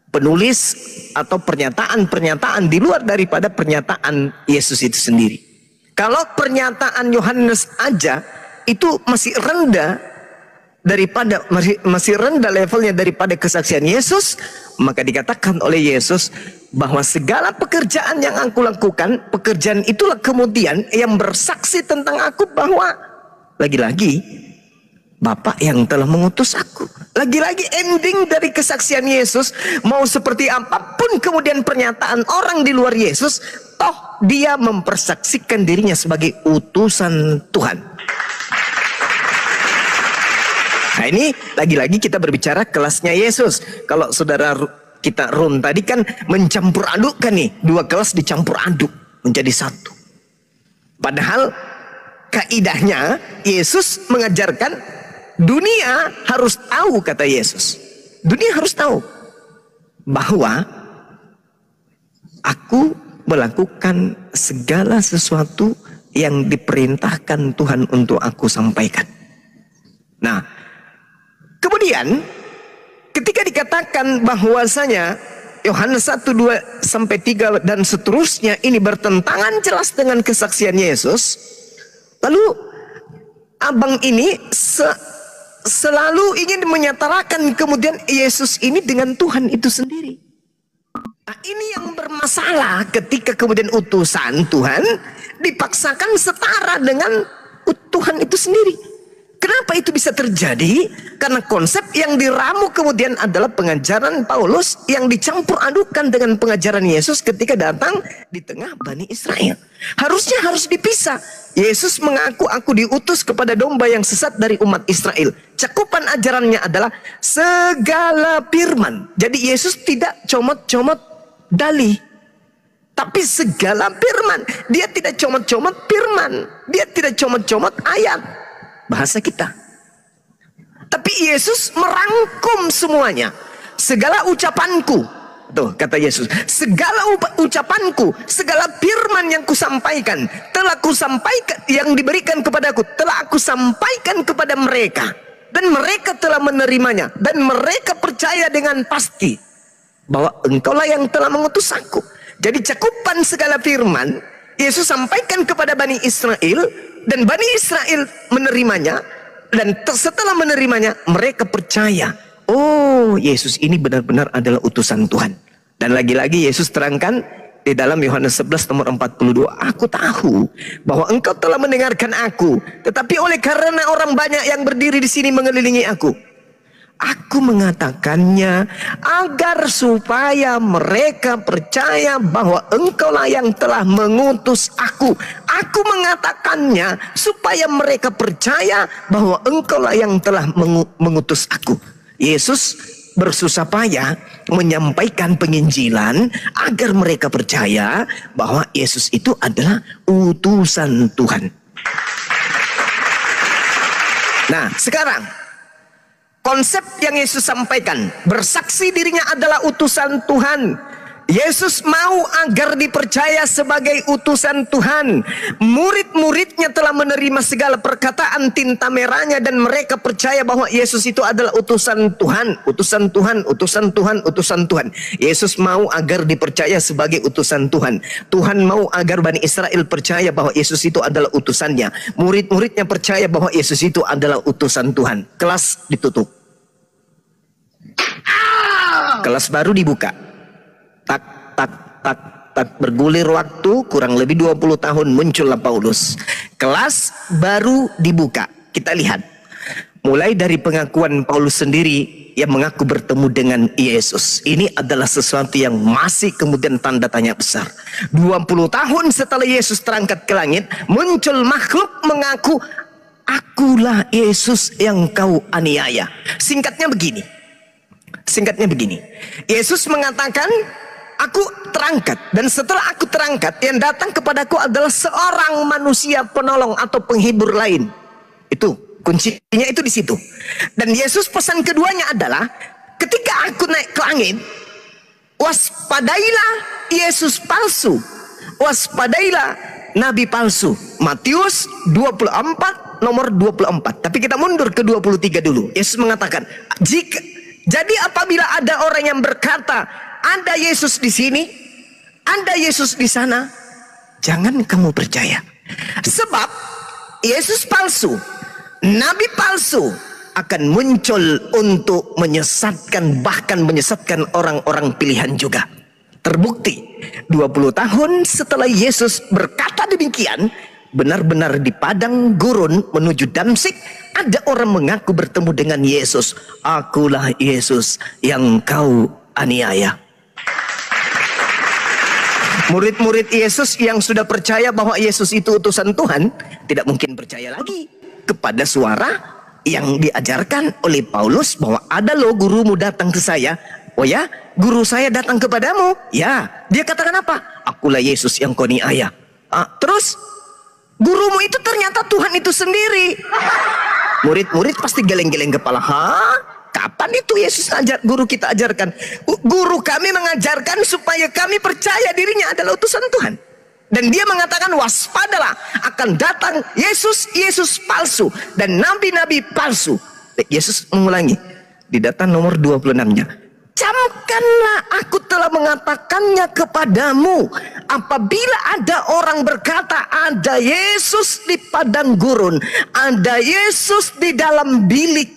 penulis atau pernyataan-pernyataan di luar daripada pernyataan Yesus itu sendiri. Kalau pernyataan Yohanes aja itu masih rendah daripada masih rendah levelnya daripada kesaksian Yesus, maka dikatakan oleh Yesus bahwa segala pekerjaan yang aku lakukan, pekerjaan itulah kemudian yang bersaksi tentang aku bahwa lagi-lagi Bapa yang telah mengutus aku. Lagi-lagi ending dari kesaksian Yesus, mau seperti apapun kemudian pernyataan orang di luar Yesus, toh dia mempersaksikan dirinya sebagai utusan Tuhan. Nah ini lagi-lagi kita berbicara kelasnya Yesus. Kalau saudara kita Rum tadi kan mencampur adukkan nih, dua kelas dicampur aduk menjadi satu. Padahal kaidahnya Yesus mengajarkan dunia harus tahu, kata Yesus. Dunia harus tahu bahwa aku melakukan segala sesuatu yang diperintahkan Tuhan untuk aku sampaikan. Nah, kemudian ketika dikatakan bahwasanya Yohanes 1, 2 sampai 3 dan seterusnya ini bertentangan jelas dengan kesaksian Yesus, lalu abang ini selalu ingin menyatakan kemudian Yesus ini dengan Tuhan itu sendiri. Nah, ini yang bermasalah ketika kemudian utusan Tuhan dipaksakan setara dengan Tuhan itu sendiri. Kenapa itu bisa terjadi? Karena konsep yang diramu kemudian adalah pengajaran Paulus yang dicampur adukan dengan pengajaran Yesus ketika datang di tengah Bani Israel. Harusnya harus dipisah. Yesus mengaku, aku diutus kepada domba yang sesat dari umat Israel. Cakupan ajarannya adalah segala firman. Jadi Yesus tidak comot-comot dalih, tapi segala firman. Dia tidak comot-comot firman, dia tidak comot-comot ayat bahasa kita. Tapi Yesus merangkum semuanya. Segala ucapanku, tuh kata Yesus, segala ucapanku, segala firman yang kusampaikan, telah kusampaikan, yang diberikan kepadaku, telah aku sampaikan kepada mereka, dan mereka telah menerimanya, dan mereka percaya dengan pasti bahwa engkaulah yang telah mengutus aku. Jadi cakupan segala firman Yesus sampaikan kepada Bani Israel, dan Bani Israel menerimanya, dan setelah menerimanya mereka percaya, oh Yesus ini benar-benar adalah utusan Tuhan. Dan lagi-lagi Yesus terangkan di dalam Yohanes 11 nomor 42, aku tahu bahwa engkau telah mendengarkan aku, tetapi oleh karena orang banyak yang berdiri di sini mengelilingi aku, Aku mengatakannya agar supaya mereka percaya bahwa Engkaulah yang telah mengutus aku. Aku mengatakannya supaya mereka percaya bahwa Engkaulah yang telah mengutus aku. Yesus bersusah payah menyampaikan penginjilan agar mereka percaya bahwa Yesus itu adalah utusan Tuhan. Nah, sekarang konsep yang Yesus sampaikan, bersaksi dirinya adalah utusan Tuhan. Yesus mau agar dipercaya sebagai utusan Tuhan. Murid-muridnya telah menerima segala perkataan tinta merahnya dan mereka percaya bahwa Yesus itu adalah utusan Tuhan, utusan Tuhan, utusan Tuhan, utusan Tuhan. Yesus mau agar dipercaya sebagai utusan Tuhan. Tuhan mau agar Bani Israel percaya bahwa Yesus itu adalah utusannya. Murid-muridnya percaya bahwa Yesus itu adalah utusan Tuhan. Kelas ditutup. Kelas baru dibuka. Tak, tak, tak, tak, bergulir waktu kurang lebih 20 tahun muncullah Paulus. Kelas baru dibuka. Kita lihat. Mulai dari pengakuan Paulus sendiri yang mengaku bertemu dengan Yesus. Ini adalah sesuatu yang masih kemudian tanda tanya besar. 20 tahun setelah Yesus terangkat ke langit, muncul makhluk mengaku, akulah Yesus yang kau aniaya. Singkatnya begini. Yesus mengatakan, aku terangkat, dan setelah aku terangkat, yang datang kepadaku adalah seorang manusia penolong atau penghibur lain. Itu kuncinya, itu di situ. Dan Yesus pesan keduanya adalah, ketika aku naik ke langit, waspadailah Yesus palsu, waspadailah nabi palsu. Matius 24 nomor 24. Tapi kita mundur ke 23 dulu. Yesus mengatakan, jadi apabila ada orang yang berkata, ada Yesus di sini, ada Yesus di sana, jangan kamu percaya. Sebab Yesus palsu, nabi palsu akan muncul untuk menyesatkan, bahkan menyesatkan orang-orang pilihan juga. Terbukti 20 tahun setelah Yesus berkata demikian, benar-benar di padang gurun menuju Damsik, ada orang mengaku bertemu dengan Yesus. Akulah Yesus yang kau aniaya. Murid-murid Yesus yang sudah percaya bahwa Yesus itu utusan Tuhan, tidak mungkin percaya lagi kepada suara yang diajarkan oleh Paulus bahwa ada loh gurumu datang ke saya. Oh ya, guru saya datang kepadamu. Ya, dia katakan apa? Akulah Yesus yang kau aniaya. Terus gurumu itu ternyata Tuhan itu sendiri. Murid-murid pasti geleng-geleng kepala. Kapan itu Yesus guru kita ajarkan? Guru kami mengajarkan supaya kami percaya dirinya adalah utusan Tuhan. Dan dia mengatakan, waspadalah, akan datang Yesus palsu dan nabi-nabi palsu. Yesus mengulangi di data nomor 26-nya. Camkanlah, aku telah mengatakannya kepadamu. Apabila ada orang berkata, ada Yesus di padang gurun, ada Yesus di dalam bilik,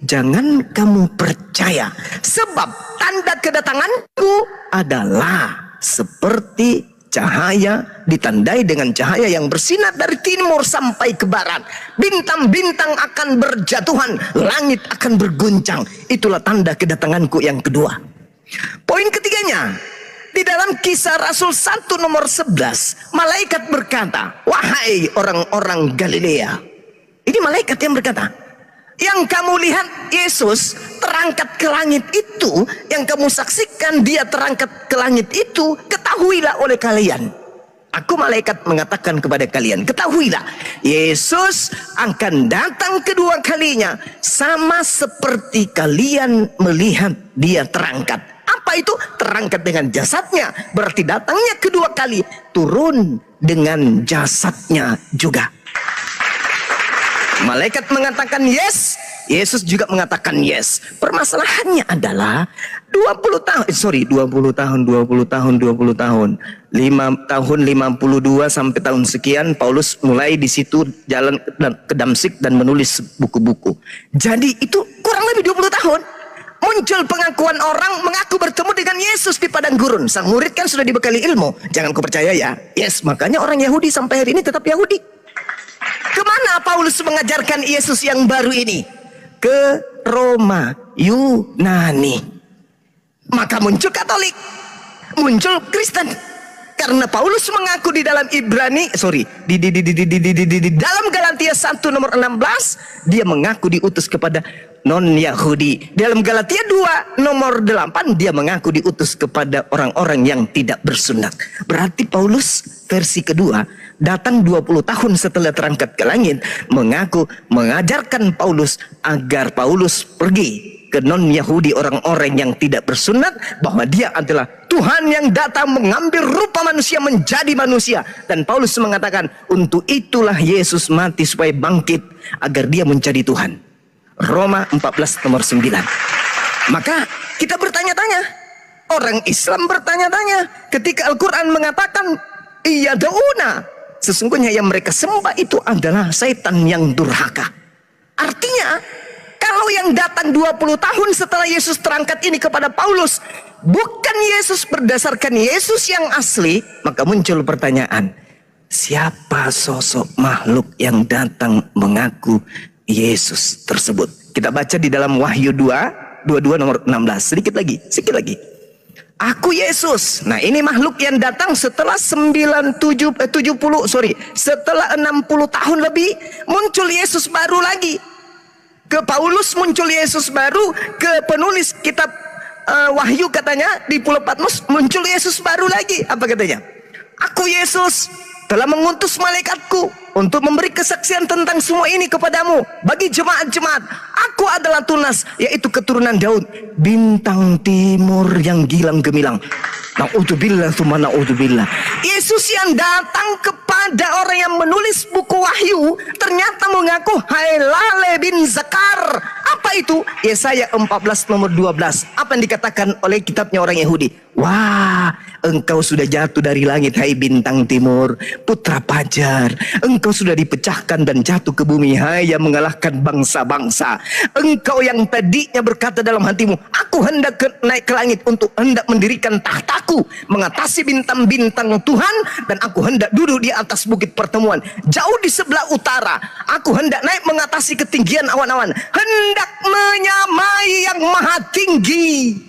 jangan kamu percaya. Sebab tanda kedatanganku adalah seperti cahaya, ditandai dengan cahaya yang bersinar dari timur sampai ke barat. Bintang-bintang akan berjatuhan, langit akan berguncang. Itulah tanda kedatanganku yang kedua. Poin ketiganya, di dalam Kisah Rasul 1 nomor 11, malaikat berkata, wahai orang-orang Galilea. Ini malaikat yang berkata, yang kamu lihat Yesus terangkat ke langit itu, yang kamu saksikan dia terangkat ke langit itu, ketahuilah oleh kalian. Aku malaikat mengatakan kepada kalian, ketahuilah, Yesus akan datang kedua kalinya, sama seperti kalian melihat dia terangkat. Apa itu? Terangkat dengan jasadnya, berarti datangnya kedua kali, turun dengan jasadnya juga. Malaikat mengatakan yes, Yesus juga mengatakan yes. Permasalahannya adalah 20 tahun 5 tahun 52 sampai tahun sekian Paulus mulai di situ jalan ke Damsik dan menulis buku-buku. Jadi itu kurang lebih 20 tahun. Muncul pengakuan orang mengaku bertemu dengan Yesus di padang gurun. Sang murid kan sudah dibekali ilmu. Jangan kau percaya ya. Yes, makanya orang Yahudi sampai hari ini tetap Yahudi. Kemana Paulus mengajarkan Yesus yang baru ini? ke Roma, Yunani. Maka muncul Katolik, muncul Kristen. Karena Paulus mengaku di dalam di dalam Galatia 1 nomor 16, dia mengaku diutus kepada non-Yahudi. Dalam Galatia 2 nomor 8, dia mengaku diutus kepada orang-orang yang tidak bersunat. Berarti Paulus versi kedua datang 20 tahun setelah terangkat ke langit, mengaku mengajarkan Paulus agar Paulus pergi ke non-Yahudi, orang-orang yang tidak bersunat, bahwa dia adalah Tuhan yang datang mengambil rupa manusia menjadi manusia. Dan Paulus mengatakan, untuk itulah Yesus mati supaya bangkit agar dia menjadi Tuhan. Roma 14 nomor 9. Maka kita bertanya-tanya, orang Islam bertanya-tanya, ketika Al-Quran mengatakan iya dauna, sesungguhnya yang mereka sembah itu adalah setan yang durhaka. Artinya kalau yang datang 20 tahun setelah Yesus terangkat ini kepada Paulus bukan Yesus berdasarkan Yesus yang asli, maka muncul pertanyaan, siapa sosok makhluk yang datang mengaku Yesus tersebut? Kita baca di dalam Wahyu 22 nomor 16. Sedikit lagi. Aku Yesus. Nah, ini makhluk yang datang setelah setelah 60 tahun lebih muncul Yesus baru lagi. Ke Paulus muncul Yesus baru, ke penulis kitab Wahyu katanya di Pulau Patmos muncul Yesus baru lagi. Apa katanya? Aku Yesus telah mengutus malaikatku untuk memberi kesaksian tentang semua ini kepadamu bagi jemaat-jemaat. Aku adalah Tunas, yaitu keturunan Daud, bintang timur yang gilang gemilang. Na'udzubillah tsumma na'udzubillah. Yesus yang datang kepada orang yang menulis buku Wahyu ternyata mengaku Hailale bin Zakar. Apa itu? Yesaya 14 nomor 12. Apa yang dikatakan oleh kitabnya orang Yahudi? Wah, engkau sudah jatuh dari langit, hai bintang timur, putra fajar. Engkau sudah dipecahkan dan jatuh ke bumi, hai yang mengalahkan bangsa-bangsa. Engkau yang tadinya berkata dalam hatimu, aku hendak naik ke langit untuk hendak mendirikan tahtaku, mengatasi bintang-bintang Tuhan, dan aku hendak duduk di atas bukit pertemuan jauh di sebelah utara. Aku hendak naik mengatasi ketinggian awan-awan, hendak menyamai yang maha tinggi.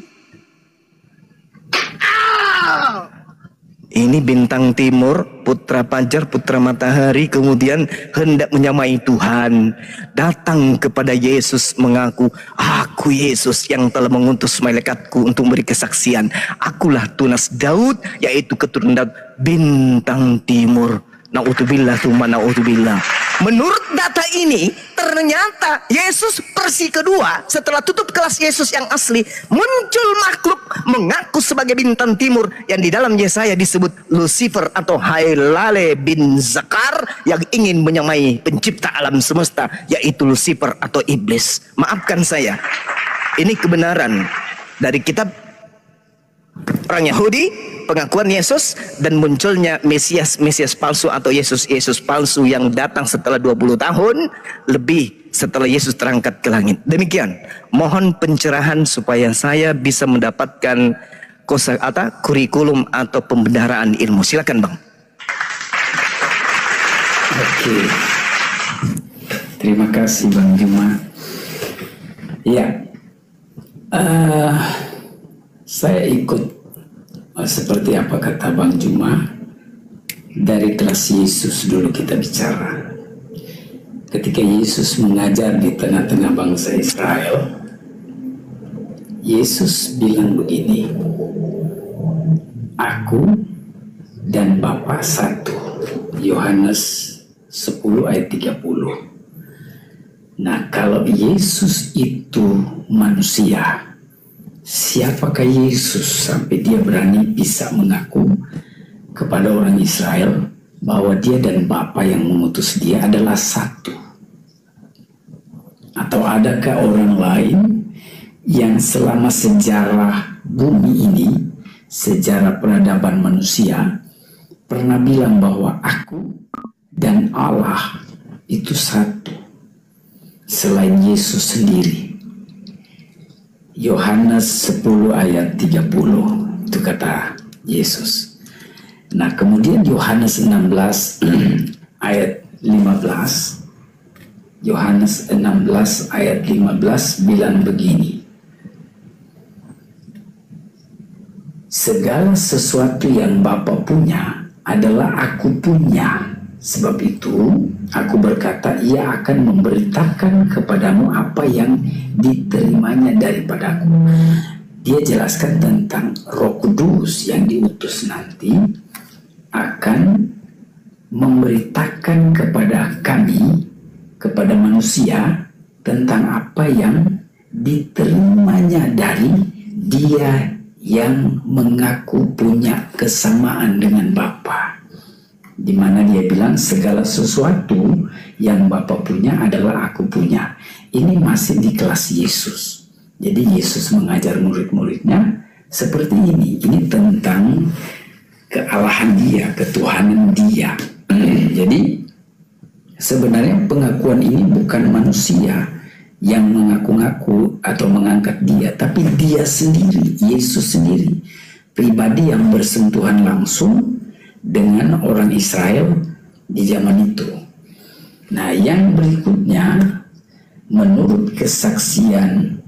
Ini bintang timur, putra fajar, putra matahari, kemudian hendak menyamai Tuhan, datang kepada Yesus mengaku, aku Yesus yang telah mengutus malaikatku untuk memberi kesaksian. Akulah Tunas Daud, yaitu keturunan Daud, bintang timur. Na'udzubillah tsumma na'udzubillah. Menurut data ini, ternyata Yesus versi kedua setelah tutup kelas Yesus yang asli, muncul makhluk mengaku sebagai bintang timur yang di dalam Yesaya disebut Lucifer atau Hailale bin Zakar, yang ingin menyamai pencipta alam semesta, yaitu Lucifer atau iblis. Maafkan saya, ini kebenaran dari kitab orang Yahudi, pengakuan Yesus, dan munculnya Mesias palsu atau Yesus palsu yang datang setelah 20 tahun lebih setelah Yesus terangkat ke langit. Demikian, mohon pencerahan supaya saya bisa mendapatkan kurikulum atau pembenaran ilmu. Silakan Bang. Oke, terima kasih Bang Juma. Ya, saya ikut seperti apa kata Bang Juma. Dari kelas Yesus dulu kita bicara. Ketika Yesus mengajar di tengah-tengah bangsa Israel, Yesus bilang begini, aku dan Bapa satu. Yohanes 10 ayat 30. Nah, kalau Yesus itu manusia, siapakah Yesus sampai dia berani bisa mengaku kepada orang Israel bahwa dia dan Bapa yang mengutus dia adalah satu? Atau adakah orang lain yang selama sejarah bumi ini, sejarah peradaban manusia, pernah bilang bahwa aku dan Allah itu satu selain Yesus sendiri? Yohanes 10 ayat 30 itu kata Yesus. Nah, kemudian Yohanes 16 ayat 15 Yohanes 16 ayat 15 bilang begini. Segala sesuatu yang Bapa punya adalah aku punya. Sebab itu aku berkata ia akan memberitakan kepadamu apa yang diterimanya daripadaku. Dia jelaskan tentang Roh Kudus yang diutus nanti akan memberitakan kepada kami, kepada manusia, tentang apa yang diterimanya dari Dia yang mengaku punya kesamaan dengan Bapa. Di mana dia bilang segala sesuatu yang Bapa punya adalah aku punya. Ini masih di kelas Yesus. Jadi Yesus mengajar murid-muridnya seperti ini. Ini tentang kealahan dia, ketuhanan dia. Jadi sebenarnya pengakuan ini bukan manusia yang mengaku-ngaku atau mengangkat dia, tapi dia sendiri, Yesus sendiri, pribadi yang bersentuhan langsung dengan orang Israel di zaman itu. Nah, yang berikutnya, menurut kesaksian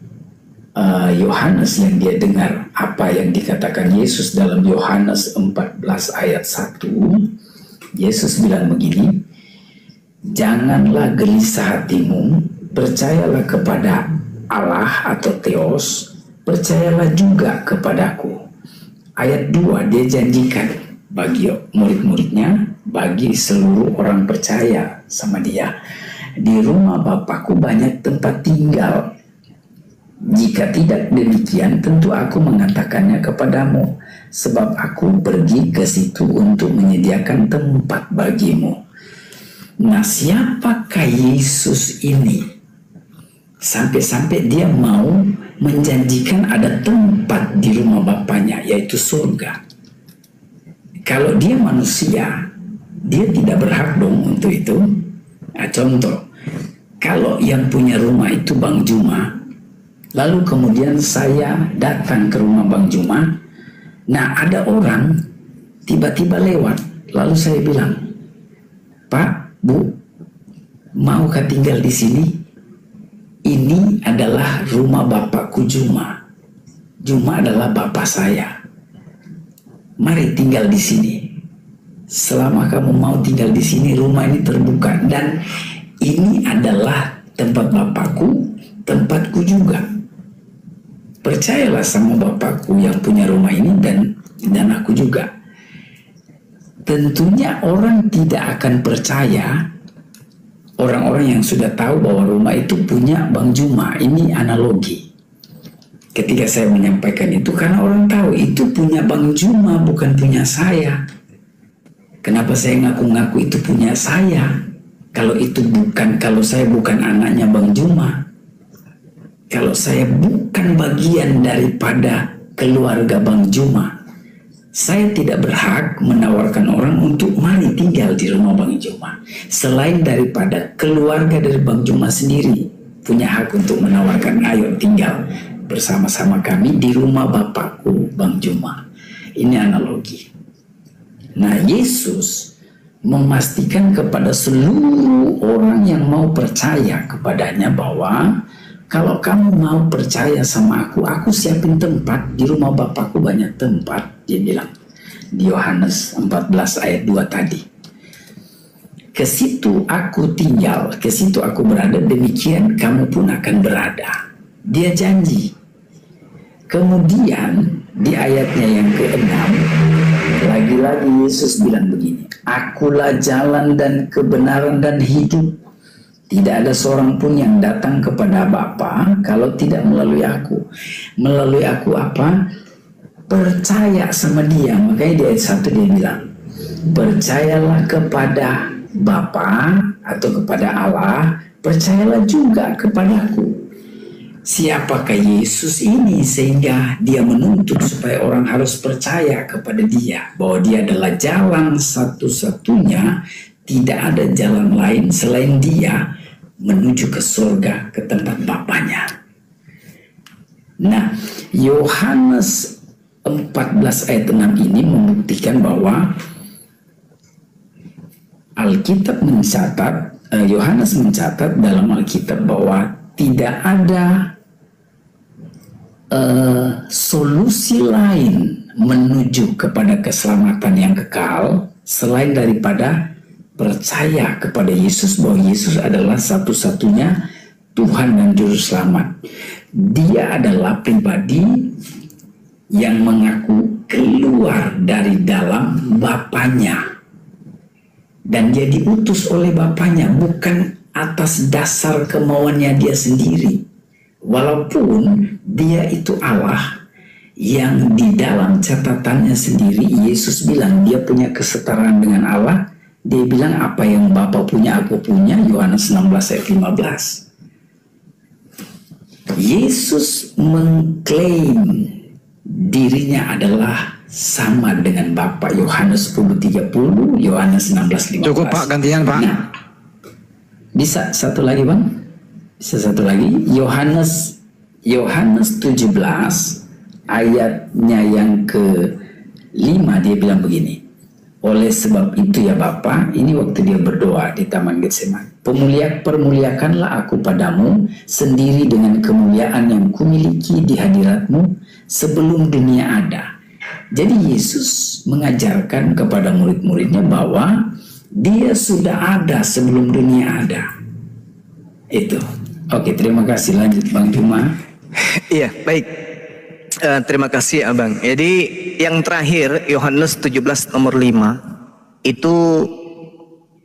Yohanes yang dia dengar apa yang dikatakan Yesus dalam Yohanes 14 ayat 1, Yesus bilang begini, janganlah gelisah hatimu, percayalah kepada Allah atau Theos, percayalah juga kepadaku. Ayat 2 dia janjikan bagi murid-muridnya, bagi seluruh orang percaya sama dia, di rumah Bapakku banyak tempat tinggal. Jika tidak demikian, tentu aku mengatakannya kepadamu, sebab aku pergi ke situ untuk menyediakan tempat bagimu. Nah, siapakah Yesus ini? Sampai-sampai dia mau menjanjikan ada tempat di rumah Bapaknya, yaitu surga. Kalau dia manusia, dia tidak berhak dong untuk itu. Nah, contoh, kalau yang punya rumah itu Bang Juma, lalu kemudian saya datang ke rumah Bang Juma, nah ada orang tiba-tiba lewat, lalu saya bilang, Pak, Bu, maukah tinggal di sini? Ini adalah rumah Bapakku Juma. Juma adalah bapak saya. Mari tinggal di sini. Selama kamu mau tinggal di sini, rumah ini terbuka dan ini adalah tempat Bapakku, tempatku juga. Percayalah sama Bapakku yang punya rumah ini dan aku juga. Tentunya orang tidak akan percaya, orang-orang yang sudah tahu bahwa rumah itu punya Bang Juma. Ini analogi. Ketika saya menyampaikan itu, karena orang tahu itu punya Bang Juma, bukan punya saya. Kenapa saya ngaku-ngaku itu punya saya? Kalau saya bukan anaknya Bang Juma, kalau saya bukan bagian daripada keluarga Bang Juma, saya tidak berhak menawarkan orang untuk mari tinggal di rumah Bang Juma. Selain daripada keluarga dari Bang Juma sendiri punya hak untuk menawarkan, ayo tinggal bersama-sama kami di rumah Bapakku Bang Juma. Ini analogi. Nah, Yesus memastikan kepada seluruh orang yang mau percaya kepadanya bahwa kalau kamu mau percaya sama aku siapin tempat di rumah Bapakku, banyak tempat, dia bilang di Yohanes 14 ayat 2 tadi. Ke situ aku tinggal, ke situ aku berada, demikian kamu pun akan berada. Dia janji. Kemudian di ayatnya yang ke-6 lagi-lagi Yesus bilang begini, akulah jalan dan kebenaran dan hidup. Tidak ada seorang pun yang datang kepada Bapa kalau tidak melalui aku. Melalui aku apa? Percaya sama dia. Makanya di ayat 1 dia bilang, percayalah kepada Bapa atau kepada Allah, percayalah juga kepadaku. Siapakah Yesus ini sehingga dia menuntut supaya orang harus percaya kepada dia, bahwa dia adalah jalan satu-satunya, tidak ada jalan lain selain dia menuju ke surga, ke tempat Bapaknya. Nah, Yohanes 14 ayat 6 ini membuktikan bahwa Alkitab mencatat Yohanes mencatat dalam Alkitab bahwa tidak ada solusi lain menuju kepada keselamatan yang kekal selain daripada percaya kepada Yesus, bahwa Yesus adalah satu-satunya Tuhan dan Juru Selamat. Dia adalah pribadi yang mengaku keluar dari dalam Bapanya, dan dia diutus oleh Bapanya bukan atas dasar kemauannya dia sendiri. Walaupun dia itu Allah yang di dalam catatannya sendiri Yesus bilang dia punya kesetaraan dengan Allah. Dia bilang apa yang Bapa punya aku punya, Yohanes 16 ayat 15. Yesus mengklaim dirinya adalah sama dengan Bapa, Yohanes 10:30, Yohanes 16:15. Cukup Pak, gantian Pak. Nah, bisa satu lagi Bang? Bisa satu lagi, Yohanes 17 ayatnya yang ke-5, dia bilang begini. Oleh sebab itu ya Bapa, ini waktu dia berdoa di Taman Getsemani, permuliakanlah aku padamu sendiri dengan kemuliaan yang kumiliki di hadiratmu sebelum dunia ada. Jadi Yesus mengajarkan kepada murid-muridnya bahwa dia sudah ada sebelum dunia ada. Itu. Oke, terima kasih. Lanjut Bang Juma. Iya, baik. Terima kasih Abang. Jadi yang terakhir Yohanes 17 nomor 5 itu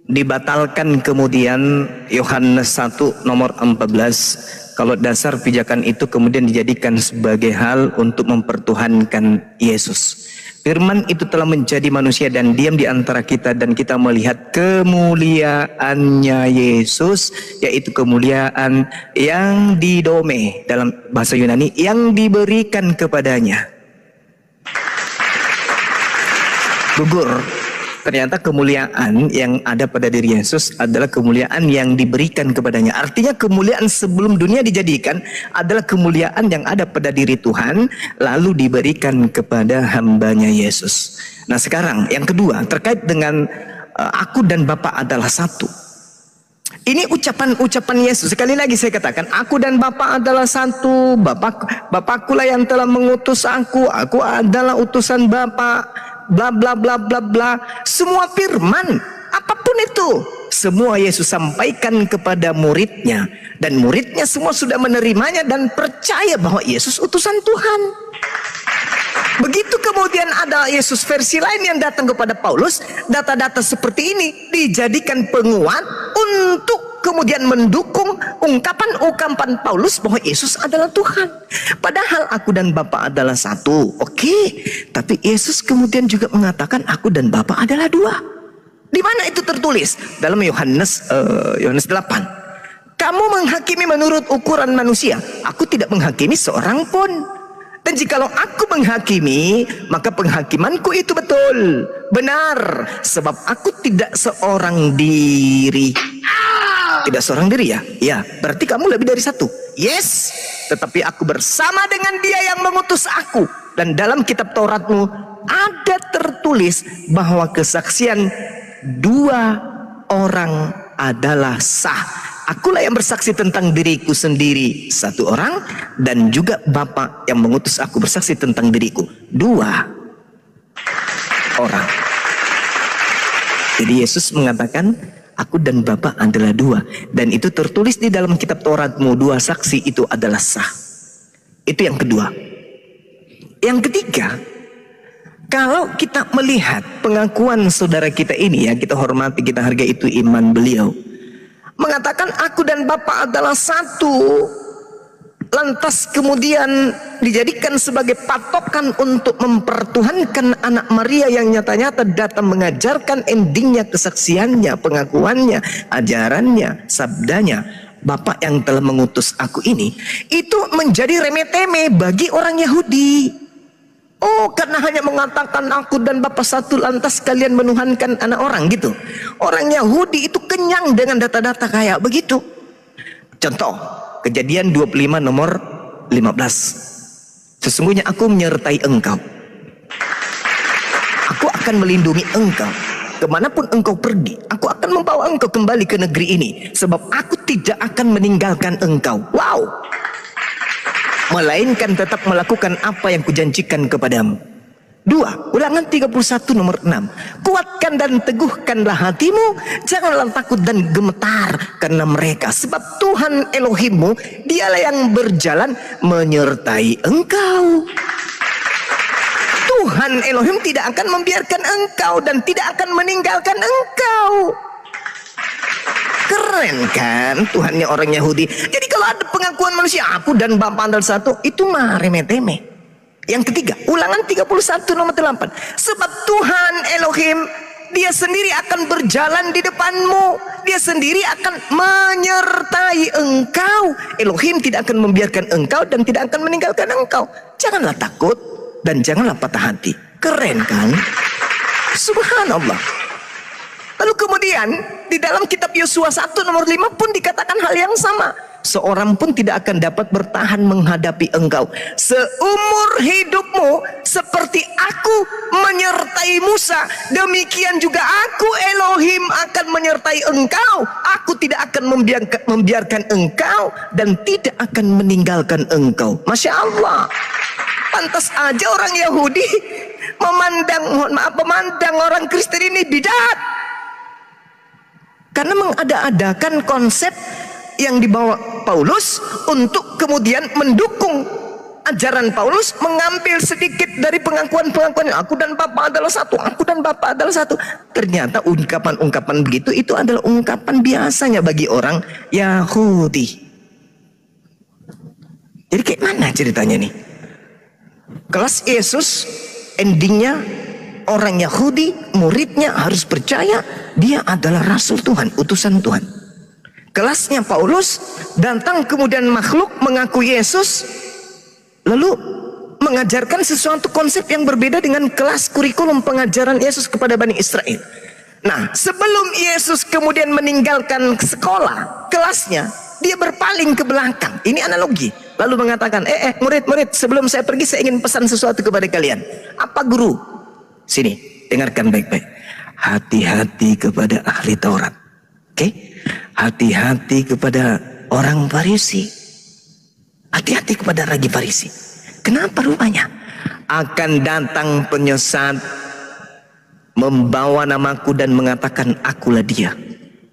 dibatalkan, kemudian Yohanes 1 nomor 14 kalau dasar pijakan itu kemudian dijadikan sebagai hal untuk mempertuhankan Yesus. Firman itu telah menjadi manusia dan diam di antara kita, dan kita melihat kemuliaannya Yesus, yaitu kemuliaan yang didome, dalam bahasa Yunani, yang diberikan kepadanya. Gugur, ternyata kemuliaan yang ada pada diri Yesus adalah kemuliaan yang diberikan kepadanya. Artinya kemuliaan sebelum dunia dijadikan adalah kemuliaan yang ada pada diri Tuhan lalu diberikan kepada hambanya Yesus. Nah sekarang yang kedua terkait dengan aku dan Bapa adalah satu. Ini ucapan Yesus. Sekali lagi saya katakan, aku dan Bapa adalah satu. Bapakkulah yang telah mengutus aku adalah utusan Bapa. Bla bla bla bla bla. Semua firman apapun itu, semua Yesus sampaikan kepada muridnya, dan muridnya semua sudah menerimanya dan percaya bahwa Yesus utusan Tuhan. Begitu kemudian ada Yesus versi lain yang datang kepada Paulus, data-data seperti ini dijadikan penguat untuk kemudian mendukung ungkapan Paulus bahwa Yesus adalah Tuhan. Padahal aku dan Bapa adalah satu. Oke, tapi Yesus kemudian juga mengatakan aku dan Bapa adalah dua. Di mana itu tertulis? Dalam Yohanes 8. Kamu menghakimi menurut ukuran manusia, aku tidak menghakimi seorang pun. Dan jikalau aku menghakimi, maka penghakimanku itu betul, benar, sebab aku tidak seorang diri. Tidak seorang diri ya? Ya, berarti kamu lebih dari satu. Yes, tetapi aku bersama dengan dia yang mengutus aku. Dan dalam kitab Tauratmu ada tertulis bahwa kesaksian dua orang adalah sah. Akulah yang bersaksi tentang diriku sendiri, satu orang, dan juga Bapa yang mengutus aku bersaksi tentang diriku, dua orang. Jadi Yesus mengatakan aku dan Bapa adalah dua, dan itu tertulis di dalam kitab Tauratmu, dua saksi itu adalah sah. Itu yang kedua. Yang ketiga, kalau kita melihat pengakuan saudara kita ini, ya kita hormati, kita hargai, itu iman beliau, mengatakan aku dan Bapa adalah satu, lantas kemudian dijadikan sebagai patokan untuk mempertuhankan anak Maria yang nyata-nyata datang mengajarkan endingnya, kesaksiannya, pengakuannya, ajarannya, sabdanya, Bapa yang telah mengutus aku ini, itu menjadi remeh-temeh bagi orang Yahudi. Oh, karena hanya mengatakan aku dan Bapa satu, lantas kalian menuhankan anak orang gitu. Orang Yahudi itu kenyang dengan data-data kayak begitu. Contoh, Kejadian 25 nomor 15. Sesungguhnya aku menyertai engkau. Aku akan melindungi engkau. kemanapun engkau pergi, aku akan membawa engkau kembali ke negeri ini, sebab aku tidak akan meninggalkan engkau. Wow. Melainkan tetap melakukan apa yang kujanjikan kepadamu. 2. Ulangan 31 nomor 6. Kuatkan dan teguhkanlah hatimu, janganlah takut dan gemetar karena mereka, sebab Tuhan Elohimmu, dialah yang berjalan menyertai engkau. Tuhan Elohim tidak akan membiarkan engkau dan tidak akan meninggalkan engkau. Keren kan Tuhannya orang Yahudi. Jadi kalau ada pengakuan manusia, aku dan Bapa adalah satu, itu mah remeh-temeh. Yang ketiga, Ulangan 31 nomor 8. Sebab Tuhan Elohim, dia sendiri akan berjalan di depanmu, dia sendiri akan menyertai engkau. Elohim tidak akan membiarkan engkau dan tidak akan meninggalkan engkau. Janganlah takut dan janganlah patah hati. Keren kan? Subhanallah. Lalu kemudian di dalam kitab Yosua 1 nomor 5 pun dikatakan hal yang sama. Seorang pun tidak akan dapat bertahan menghadapi engkau seumur hidupmu. Seperti aku menyertai Musa, demikian juga aku Elohim akan menyertai engkau. Aku tidak akan membiarkan engkau dan tidak akan meninggalkan engkau. Masya Allah. Pantas aja orang Yahudi memandang orang Kristen ini bidat, karena mengada-adakan konsep yang dibawa Paulus untuk kemudian mendukung ajaran Paulus, mengambil sedikit dari pengakuan-pengakuan aku dan Bapa adalah satu, aku dan Bapa adalah satu. Ternyata ungkapan-ungkapan begitu itu adalah ungkapan biasanya bagi orang Yahudi. Jadi kayak mana ceritanya nih? Kelas Yesus endingnya orang Yahudi, muridnya harus percaya dia adalah Rasul Tuhan, utusan Tuhan. Kelasnya Paulus, datang kemudian makhluk mengaku Yesus, lalu mengajarkan sesuatu konsep yang berbeda dengan kelas kurikulum pengajaran Yesus kepada Bani Israel. Nah, sebelum Yesus kemudian meninggalkan sekolah, kelasnya, dia berpaling ke belakang. Ini analogi. Lalu mengatakan, murid-murid, sebelum saya pergi saya ingin pesan sesuatu kepada kalian. Apa guru? Sini, dengarkan baik-baik. Hati-hati kepada ahli Taurat. Oke? Hati-hati kepada orang Farisi. Hati-hati kepada raja Farisi. Kenapa rupanya? Akan datang penyesat membawa namaku dan mengatakan akulah dia.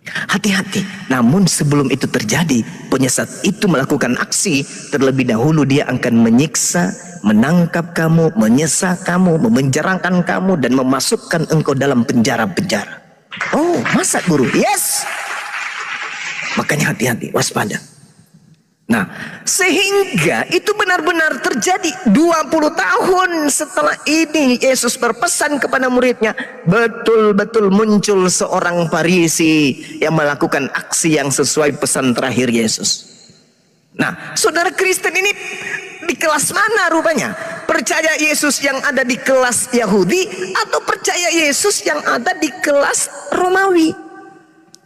Hati-hati. Namun sebelum itu terjadi, penyesat itu melakukan aksi. Terlebih dahulu dia akan menyiksa, menangkap kamu, menyesal kamu, memenjarakan kamu, dan memasukkan engkau dalam penjara-penjara. Oh, masa guru? Yes. Makanya hati-hati, waspada. Nah, sehingga itu benar-benar terjadi 20 tahun setelah ini Yesus berpesan kepada muridnya, betul-betul muncul seorang Farisi yang melakukan aksi yang sesuai pesan terakhir Yesus. Nah, saudara Kristen ini di kelas mana rupanya? Percaya Yesus yang ada di kelas Yahudi atau percaya Yesus yang ada di kelas Romawi?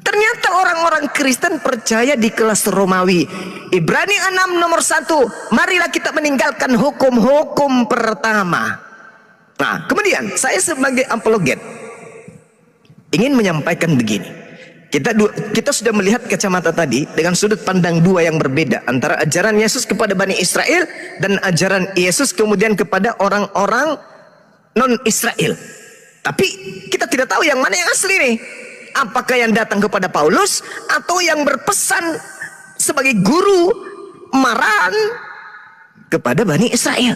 Ternyata orang-orang Kristen percaya di kelas Romawi. Ibrani 6 nomor 1. Marilah kita meninggalkan hukum-hukum pertama. Nah, kemudian saya sebagai apologet ingin menyampaikan begini. Kita sudah melihat kacamata tadi dengan sudut pandang dua yang berbeda, antara ajaran Yesus kepada Bani Israel dan ajaran Yesus kemudian kepada orang-orang non-Israel. Tapi kita tidak tahu yang mana yang asli nih. Apakah yang datang kepada Paulus atau yang berpesan sebagai guru marahan kepada Bani Israel.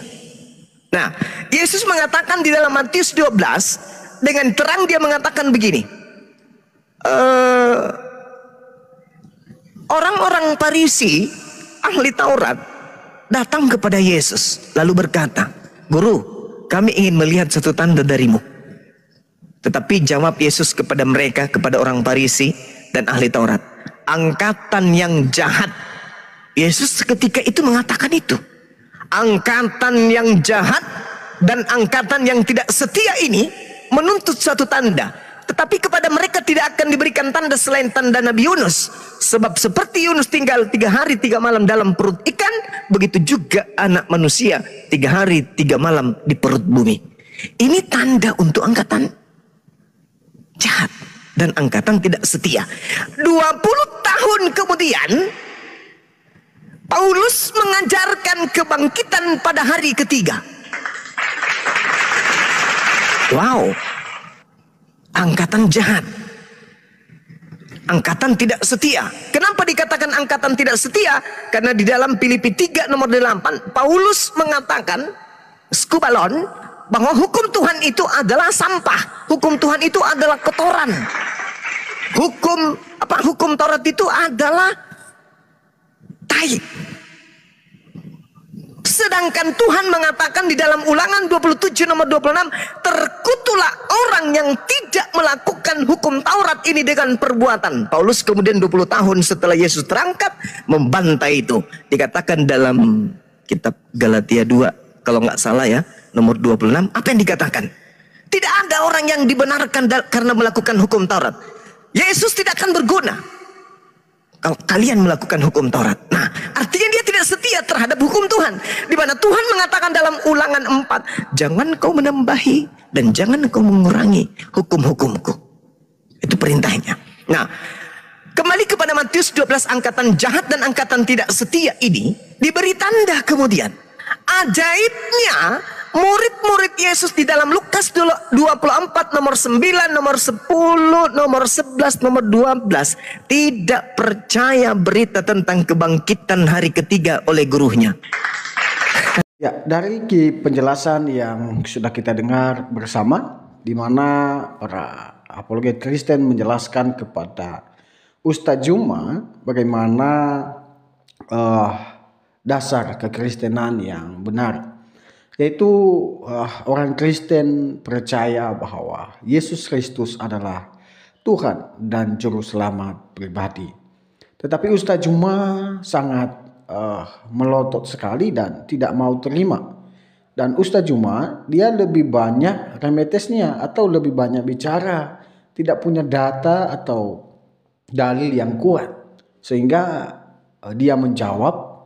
Nah, Yesus mengatakan di dalam Matius 12 dengan terang, dia mengatakan begini, orang-orang Farisi, ahli Taurat, datang kepada Yesus lalu berkata, "Guru, kami ingin melihat satu tanda darimu." Tetapi jawab Yesus kepada mereka, kepada orang Farisi dan ahli Taurat, angkatan yang jahat. Yesus ketika itu mengatakan itu. Angkatan yang jahat dan angkatan yang tidak setia ini menuntut suatu tanda. Tetapi kepada mereka tidak akan diberikan tanda selain tanda Nabi Yunus. Sebab seperti Yunus tinggal 3 hari 3 malam dalam perut ikan, begitu juga anak manusia 3 hari 3 malam di perut bumi. Ini tanda untuk angkatan jahat dan angkatan tidak setia. 20 tahun kemudian Paulus mengajarkan kebangkitan pada hari ketiga. Wow, angkatan jahat, angkatan tidak setia. Kenapa dikatakan angkatan tidak setia? Karena di dalam Filipi 3 nomor 8 Paulus mengatakan skubalon, bahwa hukum Tuhan itu adalah sampah, hukum Tuhan itu adalah kotoran. Hukum Taurat itu adalah tai. Sedangkan Tuhan mengatakan di dalam Ulangan 27 nomor 26, terkutulah orang yang tidak melakukan hukum Taurat ini dengan perbuatan. Paulus kemudian 20 tahun setelah Yesus terangkat membantai itu. Dikatakan dalam kitab Galatia 2 kalau nggak salah ya, nomor 26, apa yang dikatakan? Tidak ada orang yang dibenarkan karena melakukan hukum Taurat. Yesus tidak akan berguna kalau kalian melakukan hukum Taurat. Nah, artinya dia tidak setia terhadap hukum Tuhan. Di mana Tuhan mengatakan dalam Ulangan 4, jangan kau menambahi dan jangan kau mengurangi hukum-hukumku. Itu perintahnya. Nah, kembali kepada Matius 12, angkatan jahat dan angkatan tidak setia ini diberi tanda kemudian. Ajaibnya, murid-murid Yesus di dalam Lukas 24 nomor 9, nomor 10, nomor 11, nomor 12 tidak percaya berita tentang kebangkitan hari ketiga oleh gurunya. Ya, dari penjelasan yang sudah kita dengar bersama, di mana para apologet Kristen menjelaskan kepada Ustadz Juma bagaimana dasar kekristenan yang benar. Yaitu orang Kristen percaya bahwa Yesus Kristus adalah Tuhan dan Juru Selamat pribadi. Tetapi Ustadz Juma sangat melotot sekali dan tidak mau terima. Dan Ustadz Juma dia lebih banyak remetesnya atau lebih banyak bicara. Tidak punya data atau dalil yang kuat. Sehingga dia menjawab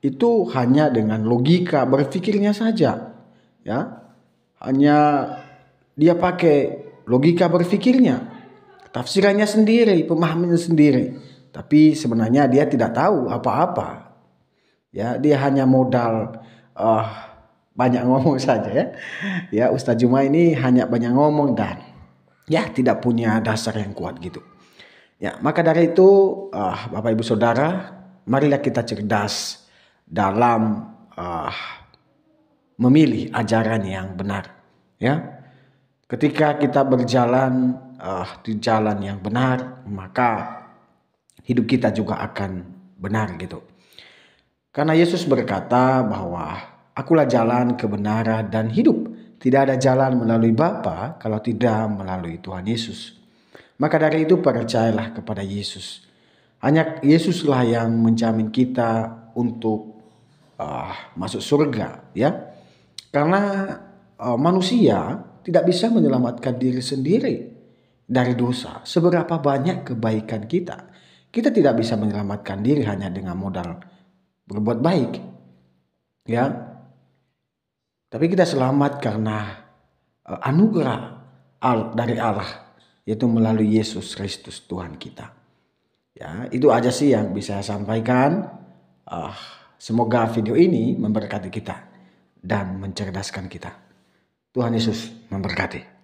itu hanya dengan logika berpikirnya saja, ya, hanya dia pakai logika berpikirnya, tafsirannya sendiri, pemahamannya sendiri, tapi sebenarnya dia tidak tahu apa-apa, ya, dia hanya modal banyak ngomong saja, ya, Ustadz Juma ini hanya banyak ngomong dan ya tidak punya dasar yang kuat gitu, ya. Maka dari itu Bapak Ibu Saudara, marilah kita cerdas dalam memilih ajaran yang benar, ya. Ketika kita berjalan di jalan yang benar, maka hidup kita juga akan benar gitu. Karena Yesus berkata bahwa akulah jalan, kebenaran dan hidup. Tidak ada jalan melalui Bapa kalau tidak melalui Tuhan Yesus. Maka dari itu percayalah kepada Yesus. Hanya Yesuslah yang menjamin kita untuk masuk surga, ya. Karena manusia tidak bisa menyelamatkan diri sendiri dari dosa. Seberapa banyak kebaikan kita tidak bisa menyelamatkan diri hanya dengan modal berbuat baik, ya. Tapi kita selamat karena anugerah dari Allah, yaitu melalui Yesus Kristus Tuhan kita. Ya, itu aja sih yang bisa saya sampaikan. Semoga video ini memberkati kita dan mencerdaskan kita. Tuhan Yesus memberkati.